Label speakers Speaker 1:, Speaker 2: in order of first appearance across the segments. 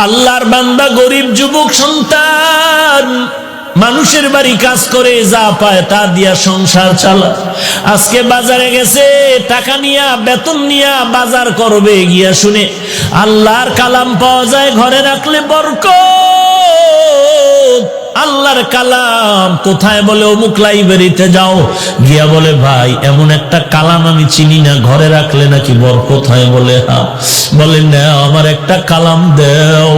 Speaker 1: আল্লাহর বান্দা গরিব যুবক সন্তান মানুষের বাড়ি কাজ করে যা পায় তা দিয়া সংসার চালা। আজকে বাজারে গেছে টাকা নিয়া বেতন নিয়া বাজার করবে, গিয়া শুনে আল্লাহর কালাম পাওয়া যায়, ঘরে রাখলে বরকত। আল্লাহর কালাম কোথায়? বলে অমুক লাইব্রেরিতে যাও। গিয়া বলে ভাই এমন একটা কালাম আমি চিনি না, ঘরে রাখলে নাকি বরকত হয়। বলে হ্যাঁ। বলে না আমার একটা কালাম দেও।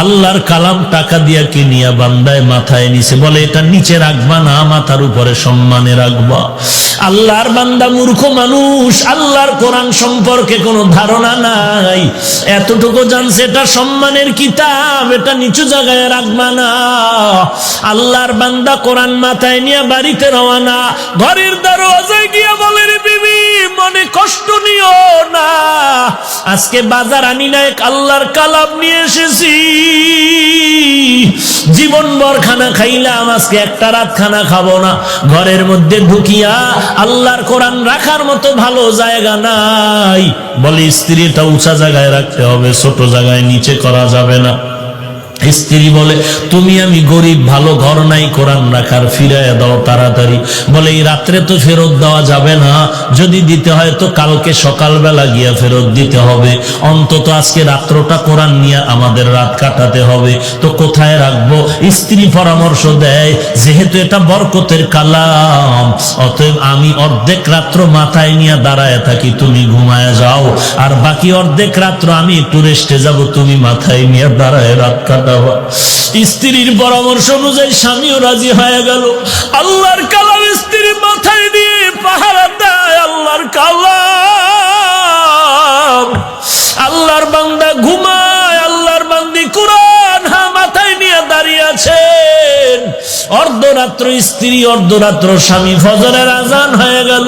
Speaker 1: আল্লাহর কালাম টাকা দিয়া কিনিয়া বান্দায় মাথায় নিছে। বলে এটা নিচে রাখবা না, মাথার উপরে সম্মানে রাখবা। আল্লাহর বান্দা মূর্খ মানুষ, আল্লাহর কোরআন সম্পর্কে কোনো ধারণা নাই। এতটুকু জানছে এটা সম্মানের কিতাব, এটা নিচু জায়গায় রাখবা না। আল্লাহর বান্দা কোরআন মাথায় নিয়ে বাড়িতে রওনা। ঘরের দরওয়াজায় গিয়া বলে রে বিবি মনে কষ্ট নিও না, আজকে বাজার আনি নাই, আল্লাহর কালাম নিয়ে এসেছি। জীবনভর খানা খাইলাম, আজকে একটা রাত খানা খাবো না। ঘরের মধ্যে ঢুকিয়া আল্লাহর কোরআন রাখার মতো ভালো জায়গা নাই। বলে স্ত্রীটা উঁচা জায়গায় রাখতে হবে, ছোট জায়গায় নিচে করা যাবে না। স্ত্রী বলে তুমি আমি গরিব, ভালো ঘর নাই, কোরআন রাখার ফিরাইয়া দাও তাড়াতাড়ি। বলে এই রাত্রে তো ফেরত দেওয়া যাবে না, যদি দিতে হয় তো কালকে সকালবেলা গিয়া ফেরত দিতে হবে। অন্তত আজকে রাত্রটা কোরআন নিয়ে আমাদের রাত কাটাতে হবে, তো কোথায় রাখবো? স্ত্রী পরামর্শ দেয় যেহেতু এটা বরকতের কালাম, অতএব আমি অর্ধেক রাত্র মাথায় নিয়ে দাঁড়ায় থাকি, তুমি ঘুমায় যাও, আর বাকি অর্ধেক রাত্র আমি একটু রেস্টে যাব, তুমি মাথায় নিয়ে দাঁড়ায় রাত কাটাও। স্ত্রীর পরামর্শ অনুযায়ী স্বামীও রাজি হয়ে গেল। আল্লাহর কালাম স্ত্রী মাথায় দিয়ে পাহারা দেয়। আল্লাহর কালাম, আল্লাহর বান্দা ঘুমায়, আল্লাহর বান্দি কোরআন মাথায় নিয়ে দাঁড়িয়ে আছেন। অর্ধরাত্র স্ত্রী, অর্ধরাত্র স্বামী। ফজরের আজান হয়ে গেল,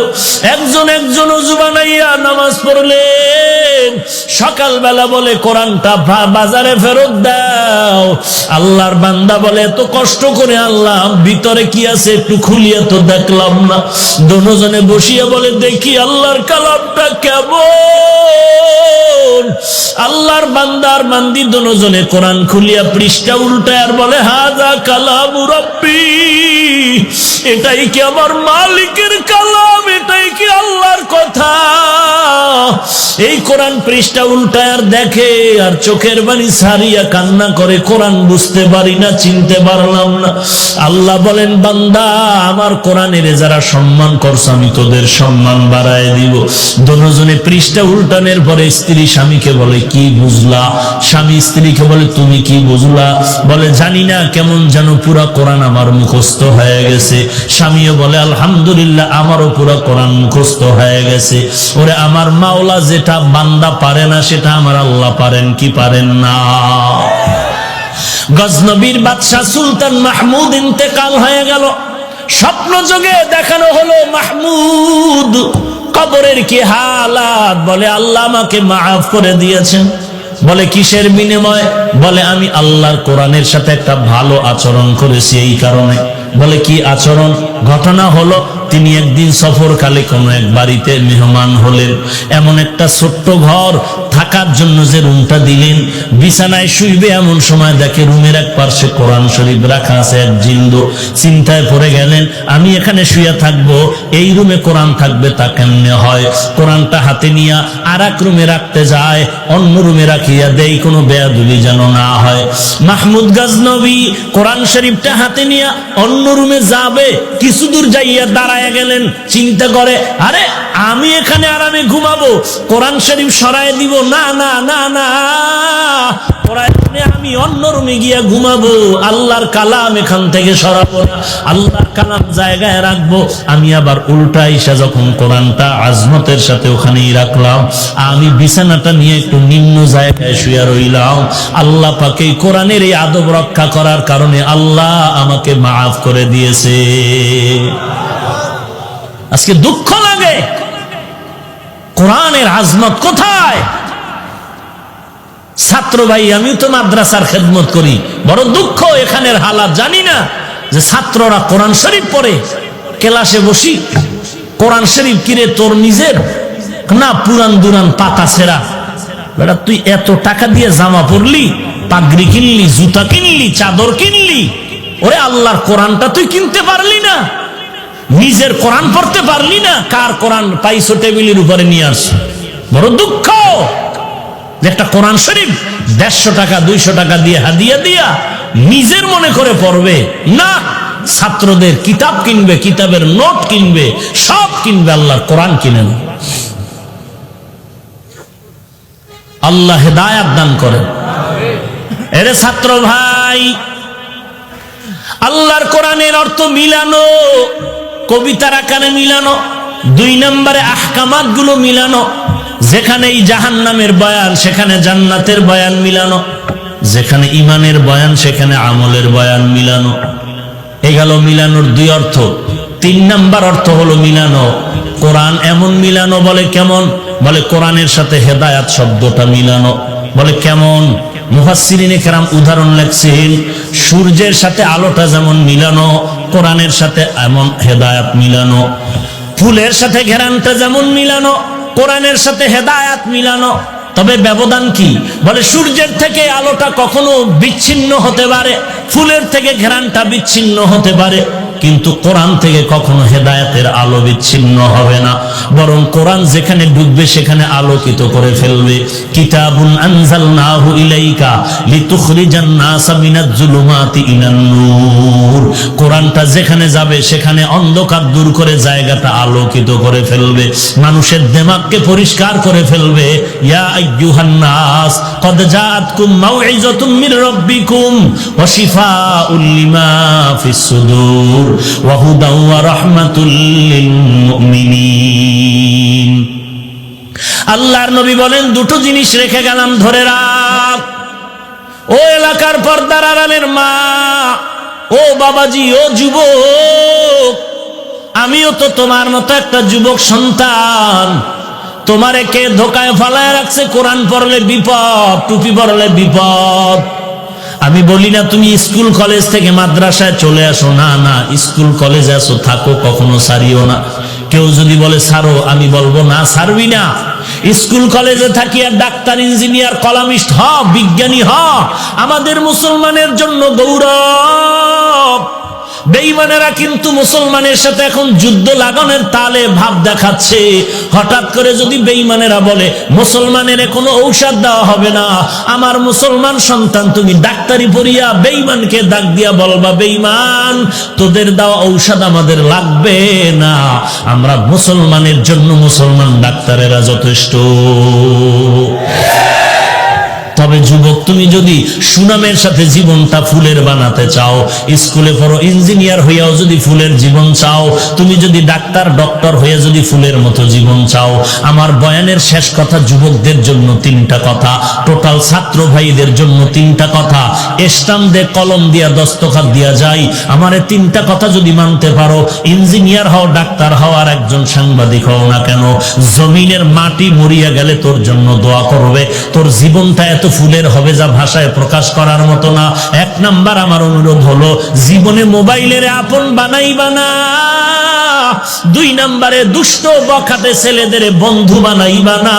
Speaker 1: একজন ওযু বানাইয়া নামাজ পড়লেন। সকালবেলা বলে কোরআনটা বাজারে ফেরত দাও। আল্লাহর বান্দা বলে এত কষ্ট করে আনলাম, ভিতরে কি আছে একটু খুলিয়া তো দেখলাম না। দুজনে বসিয়া বলে দেখি আল্লাহর কালামটা কেমন। আল্লাহর বান্দার বান্দি দুজনে কোরআন খুলিয়া পৃষ্ঠা উল্টায় আর বলে হাযা কালামু রাব্বি, এটাই কি আমার মালিকের কালাম, এটাই কি আল্লাহর কথা। এই কোরআন পৃষ্ঠা উল্টায় আর দেখে, আর চোখের বাণী ছাড়িয়া কান্না করে, কোরআন বুঝতে পারি না, চিনতে পারলাম না। আল্লাহ বলেন বান্দা আমার কোরআনের যারা সম্মান করছে আমি তোদের সম্মান বাড়ায় দিব। দুজনে পৃষ্ঠা উল্টানোর পরে স্ত্রী স্বামীকে বলে কি বুঝলা? স্বামী স্ত্রীকে বলে তুমি কি বুঝলা? বলে জানি না, কেমন যেন পুরা কোরআন আমার মুখস্থ হয়ে গেছে। স্বামীও বলে আলহামদুলিল্লাহ আমারও পুরা কোরআন মুখস্থ হয়ে গেছে। ওরে আমার মাওলা যেটা বান্দা পারে না সেটা আমার আল্লাহ পারেন কি পারেন না? গজনবীর বাদশাহ সুলতান মাহমুদ ইন্তেকাল হয়ে গেল। স্বপ্ন যোগে দেখানো হলো মাহমুদ কবরের কি হালাত। বলে আল্লাহ আমাকে মাফ করে দিয়েছেন। বলে কিসের বিনিময়ে? বলে আমি আল্লাহর কোরআনের সাথে একটা ভালো আচরণ করেছি এই কারণে। বলে কি আচরণ? ঘটনা হলো তিনি একদিন সফরকালে কোনো এক বাড়িতে মেহমান হলেন। এমন একটা ছোট্ট ঘর, থাকার জন্য যে রুমটা দিলেন, বিছানায় শুইবে এমন সময় দেখে রুমের এক পার্শ্বে কোরআন শরীফ রাখা আছে এক জিন্দো। চিন্তায় পড়ে গেলেন আমি এখানে শুয়ে থাকবো, এই রুমে কোরআন থাকবে তা কেমনে হয়? কোরআনটা হাতে নিয়ে আর এক রুমে রাখতে যায়, অন্য রুমে রাখিয়া দেই কোনো বেয়াদবি যেন না হয়। মাহমুদ গজনবী কোরআন শরীফটা হাতে নিয়ে অন্য রুমে যাবে, কিছু দূর যাইয়া দাঁড়ায় গেলেন। চিন্তা করে আরে আমি এখানে আরামে ঘুমাবো, কোরআন শরীফ সরায় দিব না, না না না, আমি অন্য রুমে গিয়া ঘুমাবো, আল্লাহর কালাম এখান থেকে সরাবো না, আল্লাহর কালাম জায়গায় রাখবো। আমি আবার উল্টা এসে যখন কোরআনটা আজমতের সাথে ওখানেই রাখলাম, আমি বিছানাটা নিয়ে একটু নিম্ন জায়গায় শুয়ে রইলাম। আল্লাহ পাক এই কোরআনের এই আদব রক্ষা করার কারণে আল্লাহ আমাকে মাফ করে দিয়েছে। আজকে দুঃখ লাগে কোরআনের আজমত কোথায়? ছাত্র ভাই আমি তো মাদ্রাসার খেদমত করি, বড় দুঃখ এখানের হালাত জানি না যে ছাত্ররা কোরআন শরীফ পড়ে। ক্লাসে বসি, কোরআন শরীফ কিরে তোর নিজের না পুরান দুরান পাতা ছেঁড়া? বেটা তুই এত টাকা দিয়ে জামা পরলি, পাগড়ি কিনলি, জুতা কিনলি, চাদর কিনলি, ওরে আল্লাহর কোরআনটা তুই কিনতে পারলি না, নিজের কোরআন পড়তে পারলি না, কার কোরআন পাইছো টেবিলের উপরে নিয়ে আসছো। বড় দুঃখ যে একটা কোরআন শরীফ 150 টাকা 200 টাকা দিয়ে হাদিয়া দিয়া নিজের মনে করে পড়বে না, ছাত্রদের কিতাব কিনবে, কিতাবের নোট কিনবে, সব কিনবে, আল্লাহর কোরআন কিনে না। আল্লাহ হেদায়াত দান করেন। এরে ছাত্র ভাই, আল্লাহর কোরআনের অর্থ মিলানো, কবিতার আকারে মিলানো, 2 নম্বরে আহকামাত গুলো মিলানো, যেখানে এই জাহান্নামের বয়ান সেখানে জান্নাতের বয়ান মিলানো, যেখানে ইমানের বয়ান সেখানে আমলের বয়ান মিলানো। এই গেল মিলানোর 2 অর্থ। 3 নম্বর অর্থ হলো মিলানো কোরআন এমন মিলানো। বলে কেমন? বলে কোরআনের সাথে হেদায়াত শব্দটা মিলানো। বলে কেমন? মুফাসসিরিনে কেরাম উদাহরণ লেখছেন, সূর্যের সাথে আলোটা যেমন মিলানো, কোরআনের সাথে এমন হেদায়াত মিলানো। ফুলের সাথে ঘেরানটা যেমন মিলানো, কোরআনের সাথে হেদায়াত মিলানো। তবে ব্যবধান কি? বলে সূর্যের থেকে আলোটা কখনো বিচ্ছিন্ন হতে পারে, ফুলের থেকে ঘেরানটা বিচ্ছিন্ন হতে পারে, কিন্তু কোরআন থেকে কখনো হেদায়েতের আলো বিচ্ছিন্ন হবে না, বরং কোরআন যেখানে ডুববে সেখানে আলোকিত করে ফেলবে। কিতাবুন আনজালনাহু ইলাইকা লিতুখরিজান নাসা মিনাজ জুলুমাতি ইলান নূর। কোরআনটা যেখানে যাবে সেখানে অন্ধকার দূর করে জায়গাটা আলোকিত করে ফেলবে, মানুষের দিমাগকে পরিষ্কার করে ফেলবে। ইয়া আইয়ুহান নাস ক্বাদ জাআতকুম মাউইযাতুম মির রাব্বিকুম ওয়া শিফাউল লিমা ফিস সুদূর ওয়া হুদাও ওয়া রাহমাতুল লিল মুমিনিন। আল্লাহর নবী বলেন, 2টো জিনিস রেখে গেলাম, ধরে রাখ। ও এলাকার পর্দার আড়ালের মা, ও বাবাজি, ও যুবক, আমিও তো তোমার মতো একটা যুবক সন্তান। তোমারে কে ধোকায় ফালায় রাখছে? কোরআন পড়লে বিপদ, টুপি পড়লে বিপদ। আমি বলি না তুমি স্কুল কলেজ থেকে মাদ্রাসায় চলে আসো, না না, স্কুল কলেজে আসো, থাকো, কখনো ছাড়িও না। কেউ যদি বলে ছাড়ো, আমি বলবো না, ছাড়বি না। স্কুল কলেজে থাকি আর ডাক্তার, ইঞ্জিনিয়ার, কলামিস্ট হ, বিজ্ঞানী হ, আমাদের মুসলমানের জন্য গৌরব। বেঈমানেরা কিন্তু মুসলমানের সাথে এখন যুদ্ধ লাগানোর তালে ভাব দেখাচ্ছে। হঠাৎ করে যদি বেঈমানেরা বলে মুসলমানের কোনো ঔষধ দেওয়া হবে না, আমার মুসলমান সন্তান তুমি ডাক্তারি পড়িয়া বেঈমানকে ডাক দিয়া বলবা, বেঈমান তোদের দেওয়া ঔষধ আমাদের লাগবে না, আমরা মুসলমানের জন্য মুসলমান ডাক্তারেরা যথেষ্ট। তবে যুবক, তুমি যদি সুনামের সাথে জীবনটা ফুলের বানাতে চাও, স্কুলে পড়ো, ইঞ্জিনিয়ার হইয়াও যদি ফুলের জীবন চাও, তুমি যদি ডক্টর হয়ে যদি ফুলের মতো জীবন চাও, আমার বয়ানের শেষ কথা যুবকদের জন্য 3টা কথা, টোটাল ছাত্র ভাইদের জন্য 3টা কথা, স্টাম্প দিয়ে কলম দিয়া দস্তখত দিয়া যায়। আমার 3টা কথা যদি মানতে পারো, ইঞ্জিনিয়ার হও, ডাক্তার হও, আর একজন সাংবাদিক হও না কেন, জমিনের মাটি মরিয়া গেলে তোর জন্য দোয়া করবে। তোর জীবনটা এত ফুলের হবে যা ভাষায় প্রকাশ করার মতো না। 1 নাম্বার আমার অনুরোধ হলো, জীবনে মোবাইলের আপন বানাইবা না। 2 নাম্বারে দুষ্ট বখাটে ছেলেদের বন্ধু বানাইবা না।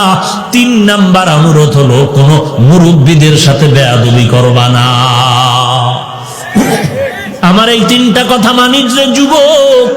Speaker 1: 3 নাম্বার অনুরোধ হলো, কোন মুরব্বীদের সাথে বেয়াদবি করবা না। আমার এই 3টা কথা মানিস রে যুবক।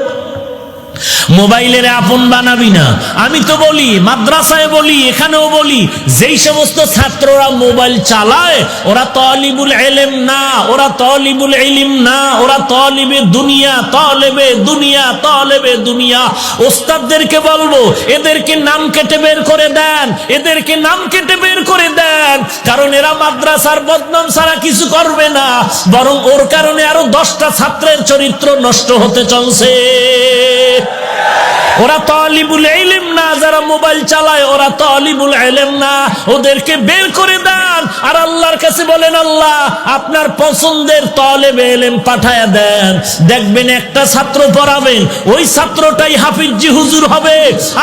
Speaker 1: মোবাইলের আপন বানাবি না। আমি তো বলি, মাদ্রাসায় বলি, এখানেও বলি, যেই সমস্ত ছাত্ররা মোবাইল চালায় ওরা তালিবুল ইলম না, ওরা তালিবুল ইলম না, ওরা তালিবে দুনিয়া, তালেবে দুনিয়া, তালেবে দুনিয়া। ওস্তাদদেরকে বলবো, এদেরকে নাম কেটে বের করে দেন, এদেরকে নাম কেটে বের করে দেন, কারণ এরা মাদ্রাসার বদনাম ছাড়া কিছু করবে না, বরং ওর কারণে আরো 10টা ছাত্রের চরিত্র নষ্ট হতে চলছে। ওরা তালিবুল ইলম না, যারা মোবাইল চালায় ওরা তালিবুল ইলম না, ওদেরকে বের করে দেন। আর আল্লাহর কাছে বলেন, আল্লাহ আপনার পছন্দের তালেবে ইলম পাঠায়া দেন। দেখবেন একটা ছাত্র পড়াবেন, ওই ছাত্রটাই হাফিজি হুজুর হবে,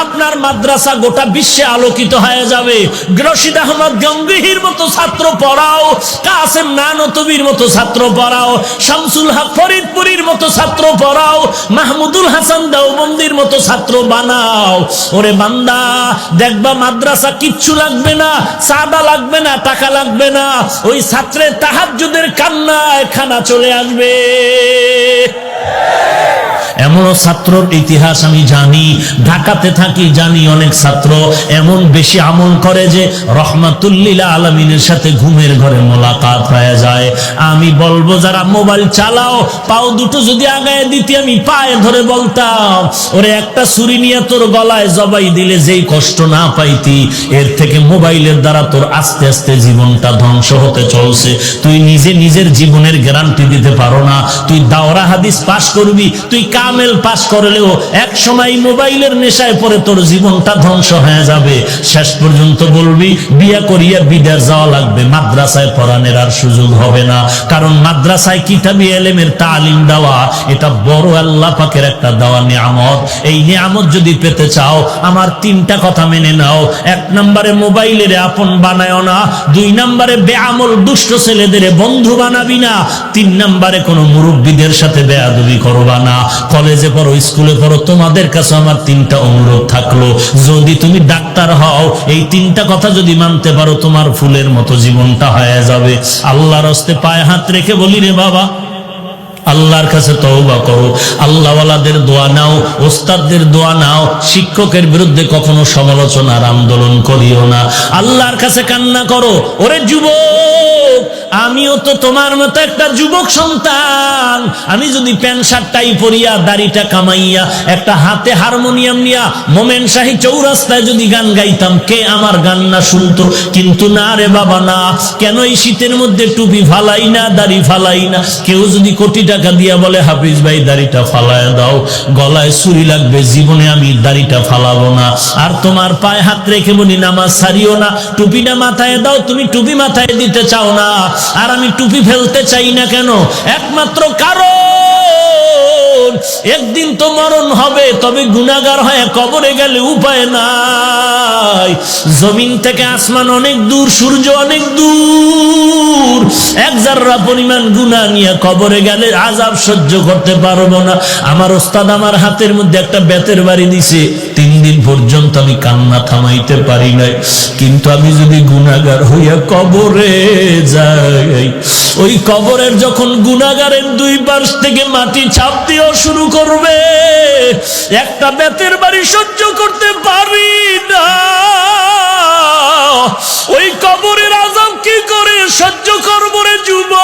Speaker 1: আপনার মাদ্রাসা গোটা বিশ্বে আলোকিত হয়ে যাবে। রশিদ আহমদ গঙ্গোহীর মতো ছাত্র পড়াও, কাসেম নানতবির মতো ছাত্র পড়াও, শামসুল হক ফরিদপুরীর মতো ছাত্র পড়াও, মাহমুদুল হাসান দেওবন্দির মতো ছাত্র ছাত্র বানাও। ওরে বান্দা, দেখবা মাদ্রাসা কিচ্ছু লাগবে না, চাঁদা লাগবে না, টাকা লাগবে না, ওই ছাত্রের তাহাজ্জুদের কান্নায় খানা চলে আসবে। এমনও ছাত্রর ইতিহাস আমি জানি, ঢাকাতে থাকি, জানি অনেক ছাত্র এমন বেশি আমল করে যে রহমাতুল্লিল আলামিনের সাথে ঘুমের ঘরে মোলাকাত হয়ে যায়। আমি বলবো, যারা মোবাইল চালাও, পাও দুটো যদি আগায় দিতে, আমি পায়ে ধরে বলতাম, ওরে একটা ছুরি নিয়ে তোর গলায় জবাই দিলে যেই কষ্ট না পাইতি, এর থেকে মোবাইলের দ্বারা তোর আস্তে আস্তে জীবনটা ধ্বংস হতে চলছে। তুই নিজে নিজের জীবনের গ্যারান্টি দিতে পারো না। তুই দাওরা হাদিস পাশ করবি, তুই কামেল পাশ করলেও এক সময় মোবাইলের নেশায় পড়ে তোর জীবনটা ধ্বংস হয়ে যাবে। শেষ পর্যন্ত বলবি বিয়া করিয়া বিদেশ যাওয়া লাগবে, মাদ্রাসায় পড়ানোর আর সুযোগ হবে না। কারণ মাদ্রাসায় কিতাবি ইলমের তালিম দেওয়া, এটা বড় আল্লাহ পাকের একটা দেওয়া নিয়ামত। এই নিয়ামত যদি পেতে চাও, আমার তিনটা কথা মেনে নাও। এক নম্বরে মোবাইলের আপন বানায়ও না, দুই নম্বরে বেআমল দুষ্ট ছেলেদের বন্ধু বানাবি না, তিন নম্বরে কোনো মুরব্বীদের সাথে বেয়াদবি করবা না। কলেজে পড়ো, স্কুলে পড়ো, তোমাদের কাছে আমার তিনটা অনুরোধ থাকলো, যদি তুমি ডাক্তার হও, এই তিনটা কথা যদি মানতে পারো, তোমার ফুলের মতো জীবনটা হয়ে যাবে। আল্লাহর হস্তে পায়ে হাত রেখে বলি, রে বাবা, আল্লাহর কাছে তওবা করো, আল্লাহওয়ালাদের দোয়া নাও, ওস্তাদদের দোয়া নাও, শিক্ষকের বিরুদ্ধে কখনো সমালোচনার আন্দোলন করিও না, আল্লাহর কাছে কান্না করো। ওরে যুবক, আমিও তো তোমার মতো একটা যুবক সন্তান। আমি যদি প্যান্ট শার্ট টাই পরিয়া, দাড়িটা কামাইয়া, একটা হাতে হারমোনিয়াম নিয়া মোমেন শাহী চৌরাস্তায় যদি গান গাইতাম, কে আমার গান না শুনতো? কিন্তু না রে বাবা, না। কেন এই শীতের মধ্যে টুপি ফালাই না, দাড়ি ফালাই না? কেউ যদি কোটি টাকা দিয়া বলে, হাফিজ ভাই দাড়িটা ফালায় দাও, গলায় ছুরি লাগবে, জীবনে আমি দাড়িটা ফালাবো না। আর তোমার পায়ে হাত রেখে বলি, নামাজ ছাড়িও না, টুপিটা মাথায় দাও। তুমি টুপি মাথায় দিতে চাও না, আর আমি টুপি ফেলতে চাই না। কেন? একমাত্র কারণ একদিন তো মরণ হবে, তবে গুনাহগার হয়ে কবরে গেলে উপায় নাই। জমিন থেকে আসমান অনেক দূর, সূর্য অনেক দূর, এক জাররা পরিমাণ গুনাহ নিয়ে কবরে গেলে আযাব সহ্য করতে পারবো না। আমার ওস্তাদ আমার হাতের মধ্যে একটা বেতের বাড়ি দিছে, 3 দিন পর্যন্ত আমি কান্না থামাইতে পারি নাই। কিন্তু আমি যদি গুনাহগার হইয়া কবরে যাই, ওই কবরের যখন গুনাহগারের দুই পাশ থেকে মাটি চাপ দিয়েও শুরু করবে, একটা বেতের বাড়ি সহ্য করতে পারি না। ওই কবরের আযাব কি করে সহ্য করবো রে যুবক?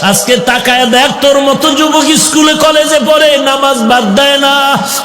Speaker 1: আজকে তাকায় দেখ, তোর মতো যুবক স্কুলে কলেজে পড়ে, নামাজ বাদ দেয় না।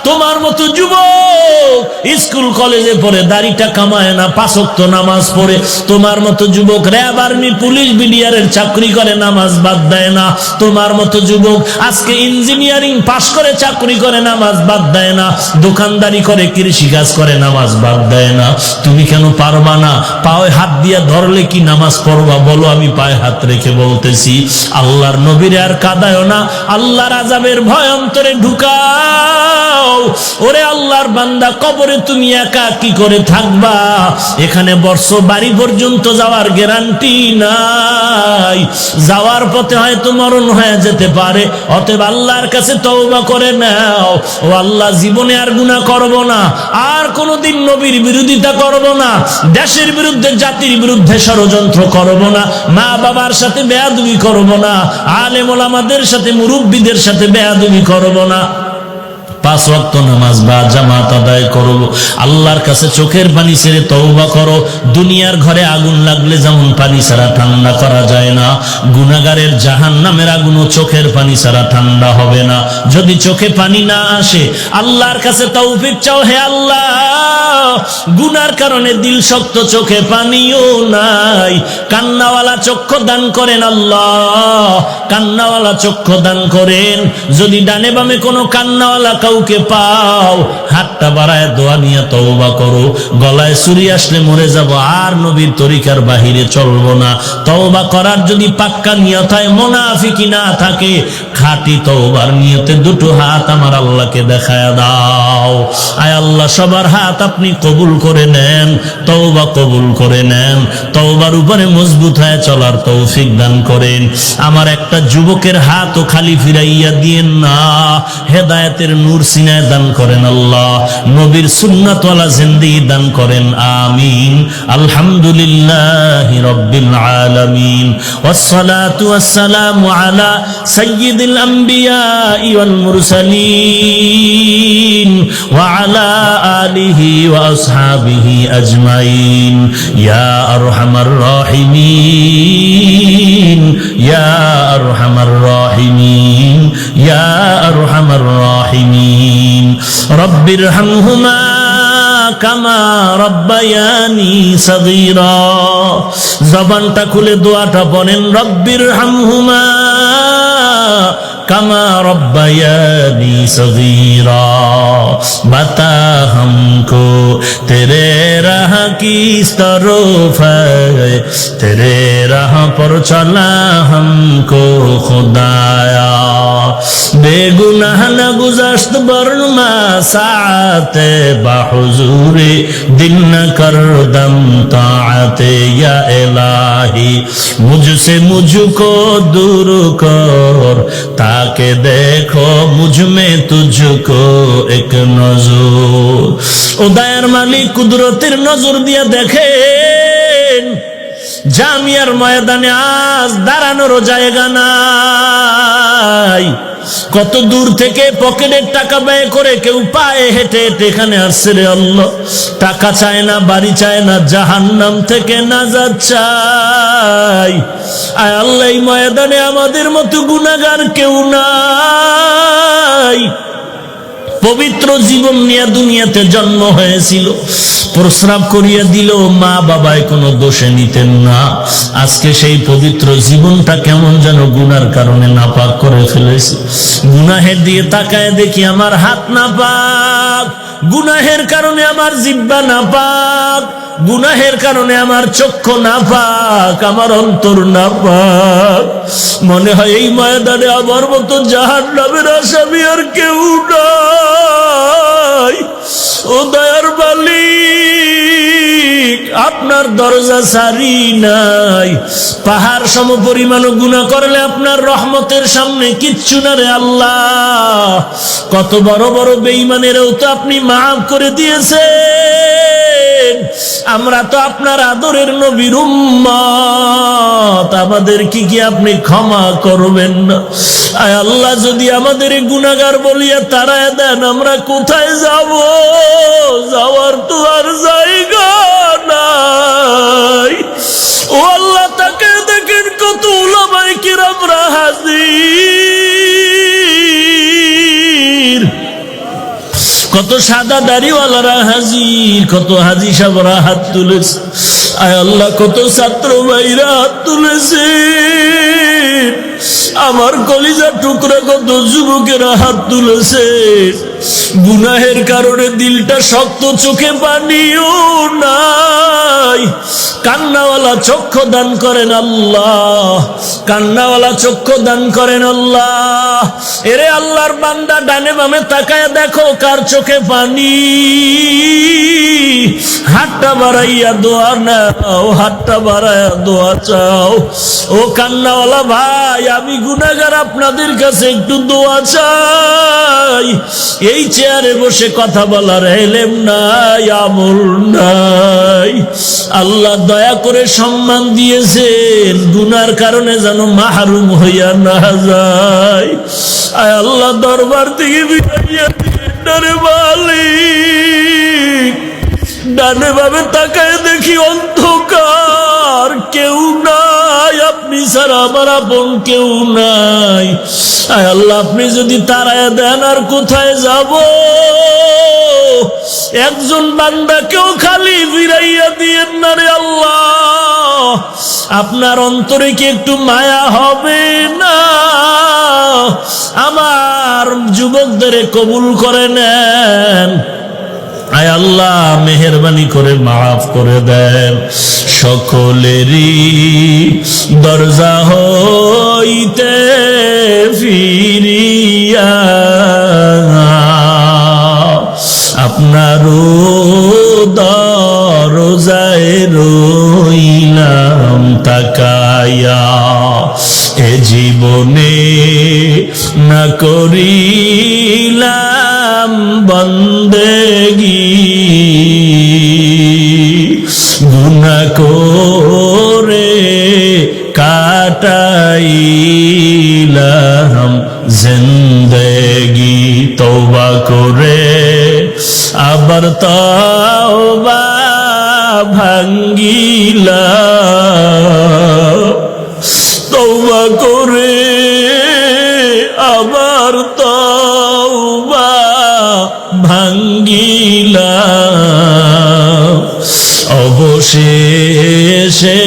Speaker 1: তোমার মতো যুবক স্কুল কলেজে পড়ে, দাড়িটা কামায় না, 5 ওয়াক্ত নামাজ পড়ে। তোমার মতো যুবক র্যাব, আর্মি, পুলিশ, বিডিআরের চাকরি করে, নামাজ বাদ দেয় না। তোমার মতো যুবক আজকে ইঞ্জিনিয়ারিং পাশ করে চাকরি করে, নামাজ বাদ দেয় না। দোকানদারি করে, কৃষি কাজ করে, নামাজ বাদ দেয় না। তুমি কেন পারবা না? পায়ে হাত দিয়ে ধরলে কি নামাজ পড়বা? বলো, আমি পায়ে হাত রেখে বলতেছি, আল্লাহর নবীরে আর কাঁদায়ও না, আল্লাহর আযাবের ভয় অন্তরে ঢুকাও। ওরে আল্লাহর বান্দা, কবরে তুমি একা কি করে থাকবা? এখানে বর্ষ বাড়ি পর্যন্ত যাওয়ার গ্যারান্টি নাই, যাওয়ার পথে হয়তো মরণ হয়ে যেতে পারে। অতএব আল্লাহর কাছে তওবা করে নাও, ও আল্লাহ, জীবনে আর গুনাহ করব না, আর কোনোদিন নবীর বিরোধিতা করব না, দেশের বিরুদ্ধে, জাতির বিরুদ্ধে ষড়যন্ত্র করব না, মা বাবার সাথে বেয়াদবি করব না, আলেম ওলামাদের সাথে, মুরব্বীদের সাথে বেয়াদবি করব না। 5 ওয়াক্ত নামাজ বা জামাত আদায় করো। আল্লাহর কাছে চোখের পানি ছেড়ে তওবা করো। দুনিয়ার ঘরে আগুন লাগলে যেমন পানি ছাড়া ঠান্ডা করা যায় না, গুনাহগারের জাহান্নামের আগুনও চোখের পানি ছাড়া ঠান্ডা হবে না। যদি চোখে পানি না আসে, আল্লাহর কাছে তৌফিক চাও, হে আল্লাহ, গুনার কারণে দিল শক্ত, চোখে পানিও নাই, কান্নাওয়ালা চক্ষু দান করেন আল্লাহ, কান্নাওয়ালা চক্ষু দান করেন। যদি ডানে বামে কোনো কান্নাওয়ালা কাউকে পাও, হাতটা বাড়ায় দোয়া নিয়ে তওবা করো। গলায় ছুরি আসলে মরে যাব, আর নবীর তরিকার বাহিরে চলবো না। তওবা করার যদি পাক্কা নিয়ত হয়, মুনাফিকি না থাকে, খাঁটি তওবার নিয়তে দুটো হাত আমার আল্লাহকে দেখায় দাও। আয় আল্লাহ, সবার হাত আপনি কবুল করে নেন, তওবা কবুল করে নেন, তওবার উপরে মজবুত হয়ে চলার তৌফিক দান করেন। আমার একটা যুবকের হাতও খালি ফিরাইয়া দিয়েন না, হেদায়েতের নূর সিনায় দান করেন আল্লাহ, নবীর সুন্নাতওয়ালা জিন্দেগি দান করেন, আমিন। আলহামদুলিল্লাহি রাব্বিল আলামিন, ওয়াসসালাতু ওয়াসসালামু আলা সাইয়্যিদিল আম্বিয়া ওয়াল মুরসালিন ওয়া আলা আলিহি ওয়া আসহাবিহি আজমাইন, ইয়া আরহামার রাহিমিন, ইয়া আরহামার রাহিমিন, ইয়া আরহামার রাহিমিন। রব্বিরহামহুমা কামা রব্বায়ানি সগীরা। জবানটা খুলে দোয়াটা পড়েন, রব্বিরহামহুমা কামা রব্বায়ানি সগীরা। বাতা हमको तेरे राह की तरफ है, तेरे राह पर चला हमको खुदाया। बेगुनाह न गुज़श्त बरनमा साते बाहुजूरे दिल न कर दम ताअते या इलाही। मुझसे मुझको दूर कर ताके देखो मुझ में तुझको एक नजर। ও দয়ার মালিক, কুদরতের নজর দিয়া দেখেন, জামিয়ার ময়দানে আজ দাঁড়ানোর জায়গা নাই। কত দূর থেকে পকেটের টাকা ব্যয় করে কেউ পায়ে হেঁটে হেঁটে এখানে আসছে রে আল্লাহ। টাকা চায় না, বাড়ি চায় না, জাহান্নাম থেকে নাজাত চাই। আয় আল্লাহ, এই ময়দানে আমাদের মতো গুনাহগার কেউ নাই। পবিত্র জীবন নিয়ে দুনিয়াতে জন্ম হয়েছিল, প্রস্রাব করিয়া দিল, মা বাবায় কোনো দোষে নিতেন না। আজকে সেই পবিত্র জীবনটা কেমন যেন গুনার কারণে নাপাক করে ফেলেছে। গুনাহের দিয়ে তাকায় দেখি আমার হাত নাপাক, গুনাহের কারণে আমার জিহ্বা নাপাক, গুনাহের কারণে আমার চক্ষু নাপাক, আমার অন্তর নাপাক। মনে হয় এই ময়দানে আমার মতো জাহান্নামের আসামি আর কেউ নাই। ও দয়ার মালিক, আপনার দরজা সারি নাই। পাহাড় সম পরিমাণ গুনাহ করলে আপনার রহমতের সামনে কিচ্ছু না রে আল্লাহ। কত বড় বড় বেঈমানেরও তো আপনি মাফ করে দিয়েছেন। আমরা তো আপনার আদরের নবীর উম্মত, আমাদের কি আপনি ক্ষমা করবেন না? আয় আল্লাহ, যদি আমাদের গুনাহগার বলিয়া তাড়ায় দেন, আমরা কোথায় যাব? যাওয়ার তো আর জায়গা নাই। ও আল্লাহ, তাকে দেখেন কত উলামায়ে কিরামরা হাজির, কত সাদা দাড়িওয়ালারা হাজির, কত হাজি সাহেবরা হাত তুলেছে। আয় আল্লাহ, কত ছাত্র ভাইরা হাত তুলেছে। আমার কলিজার টুকরা কত যুবকেরা হাত তুলেছে। গুনাহের কারণে দিলটা শক্ত, চোখে পানিও নাই। কান্নাওয়ালা চক্ষু দান করেন আল্লাহ, কান্নাওয়ালা চক্ষু দান করেন আল্লাহ। এরে আল্লাহর বান্দা, ডানে বামে তাকায় দেখো কার চোখে পানি। হাতটা বাড়াইয়া দোয়া নাও, হাতটা বাড়াইয়া দোয়া চাও। ও কান্নাওয়ালা ভাই, আমি গুনাহগার, আপনাদের কাছে একটু দোয়া চাই। এই চেয়ারে বসে কথা বলার এলেম নাই, আমল নাই। আল্লাহ দয়া করে সম্মান দিয়েছেন, গুনার কারণে যেন মাহরুম হইয়া না যায়। আয় আল্লাহ, দরবার থেকে বিদাইয়া দিন মালিক। ডানে ভাবে তাকায় দেখি অন্ধকার, কেউ নাই, আপনি ছাড়া আমার আপন কেউ নাই। আয় আল্লাহ, আপনি যদি তাড়ায় দেন আর কোথায় যাব? একজন বান্দাকেও খালি ফিরাইয়া দিয়েন না রে আল্লাহ। আপনার অন্তরে কি একটু মায়া হবে না? আমার যুবকদের কবুল করে নেন। আয় আল্লাহ, মেহেরবানি করে মাফ করে দেন। সকলেরই দরজা হইতে ফিরিয়া আপনারও দরজায় রইলাম তাকা। হায়া এ জীবনে না করিলাম বন্দেগী গুনাহ করে কাটাইলাম জিন্দেগি তওবা করে আবার তওবা ভাঙ্গিলাম তওবা করে আবার তওবা ভাঙ্গিলাম অবশেষে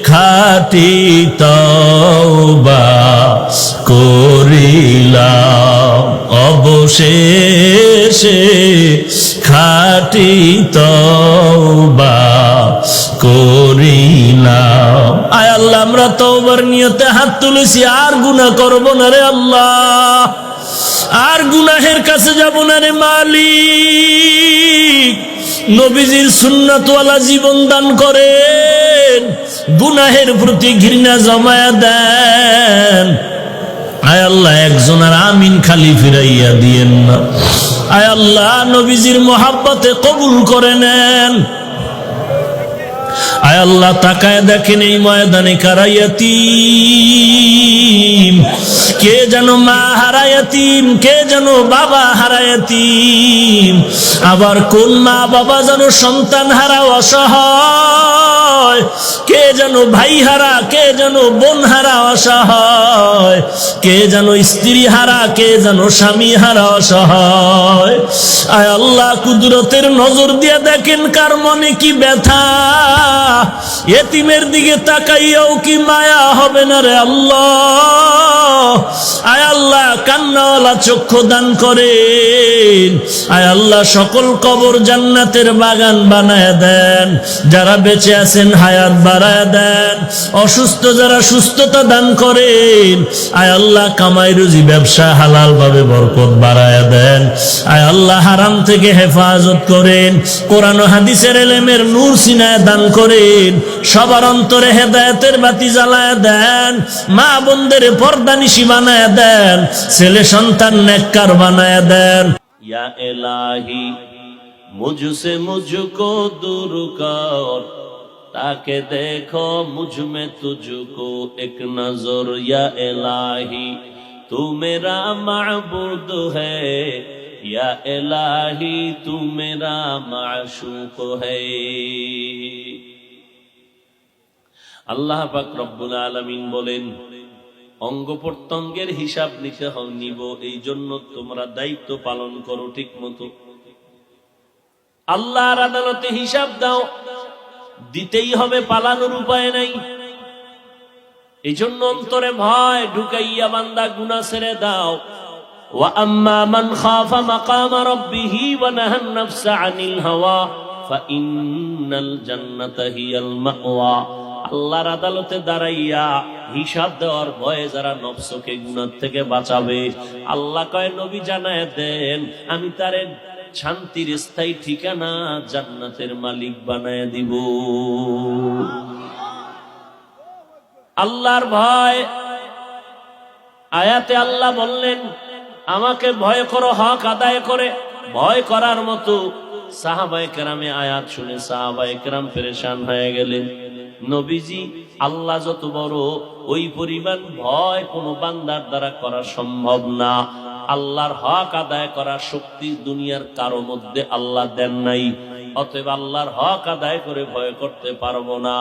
Speaker 1: খাঁটি তওবা করিলাম অবশেষে খাঁটি তওবা করিলাম আয় আল্লাহ আমরা তওবার নিয়তে হাত তুলেছি আর গুনাহ করব না রে আল্লাহ আর গুনাহের কাছে যাব না রে মালিক নবীজির সুন্নাতওয়ালা জীবন দান করেন গুনাহের প্রতি ঘৃণা জমায়া দেন আয় আল্লাহ একজন আর আমিন খালি ফিরাইয়া দিয়েন না আয় আল্লাহ নবীজির মহাব্বতে কবুল করে নেন আয় আল্লাহ তাকায় দেখেন এই ময়দানে কারা ইয়াতীম কে যেন মা হারা ইয়াতীম কে যেন বাবা হারা ইয়াতীম আবার কোন মা বাবা যেন সন্তান হারা অসহায় কে যেন ভাই হারা কে যেন বোন হারা অসহায় কে যেন স্ত্রী হারা কে যেন স্বামী হারা অসহায় আয় আল্লাহ কুদরতের নজর দিয়ে দেখেন কার মনে কি ব্যথা এতিমের দিকে তাকাইয়াও কি মায়া হবে না রে আল্লাহ আয় আল্লাহ কান্নাওয়ালা চক্ষু দান করেন আয় আল্লাহ সকল কবর জান্নাতের বাগান বানায় দেন যারা বেঁচে আছেন হায়াত বাড়ায় দেন অসুস্থ যারা সুস্থতা দান করেন আয় আল্লাহ কামাই রুজি ব্যবসা হালাল ভাবে বরকত বাড়ায় দেন আয় আল্লাহ হারাম থেকে হেফাজত করেন কোরআন ও হাদিসের ইলমের নূর সিনায় দান করেন সবার অন্তরে হেদায়েতের বাতি জ্বালায় দেন মা বোনদের পর্দানিশী বানায় দেন ছেলে সন্তান নেককার বানায় দেন ইয়া ইলাহি মুঝসে মুঝকো दूर कर ताके देखो मुझ में तुझको एक नजर या इलाही तू मेरा माबूद है या इलाही तू मेरा माशूक है আল্লাহ পাক রব্বুল আলামিন বলেন অঙ্গ প্রত্যঙ্গের হিসাব নিতে নিব এই জন্য তোমরা দায়িত্ব পালন করো ঠিক মতো আল্লাহর আদালতে হিসাব দাও দিতেই হবে পালানোর উপায় নাই এই জন্য অন্তরে ভয় ঢুকাইয়া বান্দা গুনাহ ছেড়ে দাও ওয়া আম্মা মান খাফা মাকামা রাব্বিহি ওয়া নাহান নাফসা আনিল হাওয়া ফা ইন্নাল জান্নাতা হিয়াল মাওয়া আল্লাহর আদালতে দাঁড়াইয়া হিসাব দেওয়ার ভয়ে যারা নফসকে গুনাহ থেকে বাঁচাবে আল্লাহ কয় নবী জানায় দেন আমি তারে শান্তির স্থায়ী ঠিকানা জান্নাতের মালিক বানায় দিব আল্লাহর ভয় আয়াতে আল্লাহ বললেন আমাকে ভয় করো হক আদায় করে ভয় করার মতো সাহাবায়ে কেরামে আয়াত শুনে সাহাবায়ে কেরাম পেরেশান হয়ে গেলেন নবীজি আল্লাহ যত বড় ওই পরিমাণ ভয় কোন বান্দার দ্বারা করা সম্ভব না আল্লাহর হক আদায় করার শক্তি দুনিয়ার কারো মধ্যে আল্লাহ দেন নাই অতএব আল্লাহর হক আদায় করে ভয় করতে পারবো না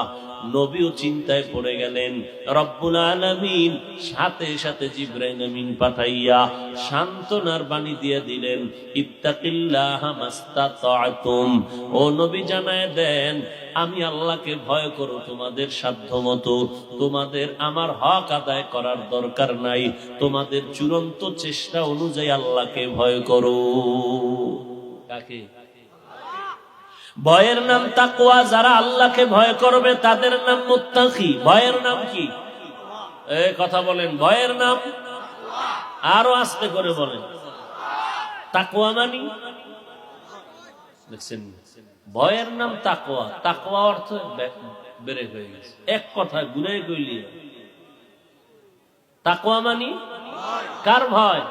Speaker 1: নবীও চিন্তায় পড়ে গেলেন রব্বুল আলামিন সাথে সাথে জিবরাইল আমিন পাঠাইয়া সান্ত্বনার বাণী দিয়ে দিলেন ইত্তাকিল্লাহা মাস্তাতা'তুম ও নবী জানায় দেন আমি আল্লাহকে ভয় করো তোমাদের সাধ্যমতো তোমাদের আমার হক আদায় করার দরকার নাই তোমাদের চূড়ান্ত চেষ্টা অনুযায়ী আল্লাহকে ভয় করো কাকে ভয়ের নাম তাকওয়া যারা আল্লাহকে ভয় করবে তাদের নাম মুত্তাকি ভয়ের নাম কি এই কথা বলেন ভয়ের নাম আরো আস্তে করে বলেন তাকওয়া মানে দেখছেন ভয়ের নাম তাকওয়া তাকওয়া অর্থ
Speaker 2: বেরেক হয়ে গেছে। এক কথা ঘুরে কইলি তাকওয়া মানি কার ভয়?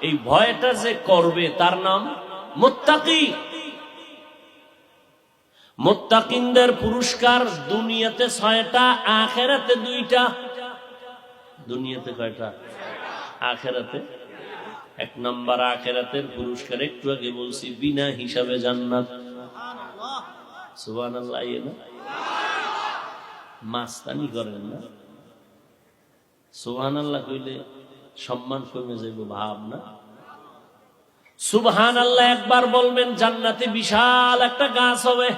Speaker 2: এই ভয়টা যে করবে তার নাম মুত্তাকি। মুত্তাকিনদের পুরস্কার দুনিয়াতে 6টা, আখিরাতে 2টা। দুনিয়াতে কয়টা? আখিরাতে 1 নাম্বার। আখিরাতের পুরস্কার একটু আগে বলছি, বিনা হিসাবে জান্নাত। সুবহানাল্লাহ। না মাস্তানি করেন না, সুবহানাল্লাহ কইলে সম্মান কমে যাইব ভাব না। সুবহানাল্লাহ একবার বলবেন, জান্নাতে বিশাল একটা গাছ হবে।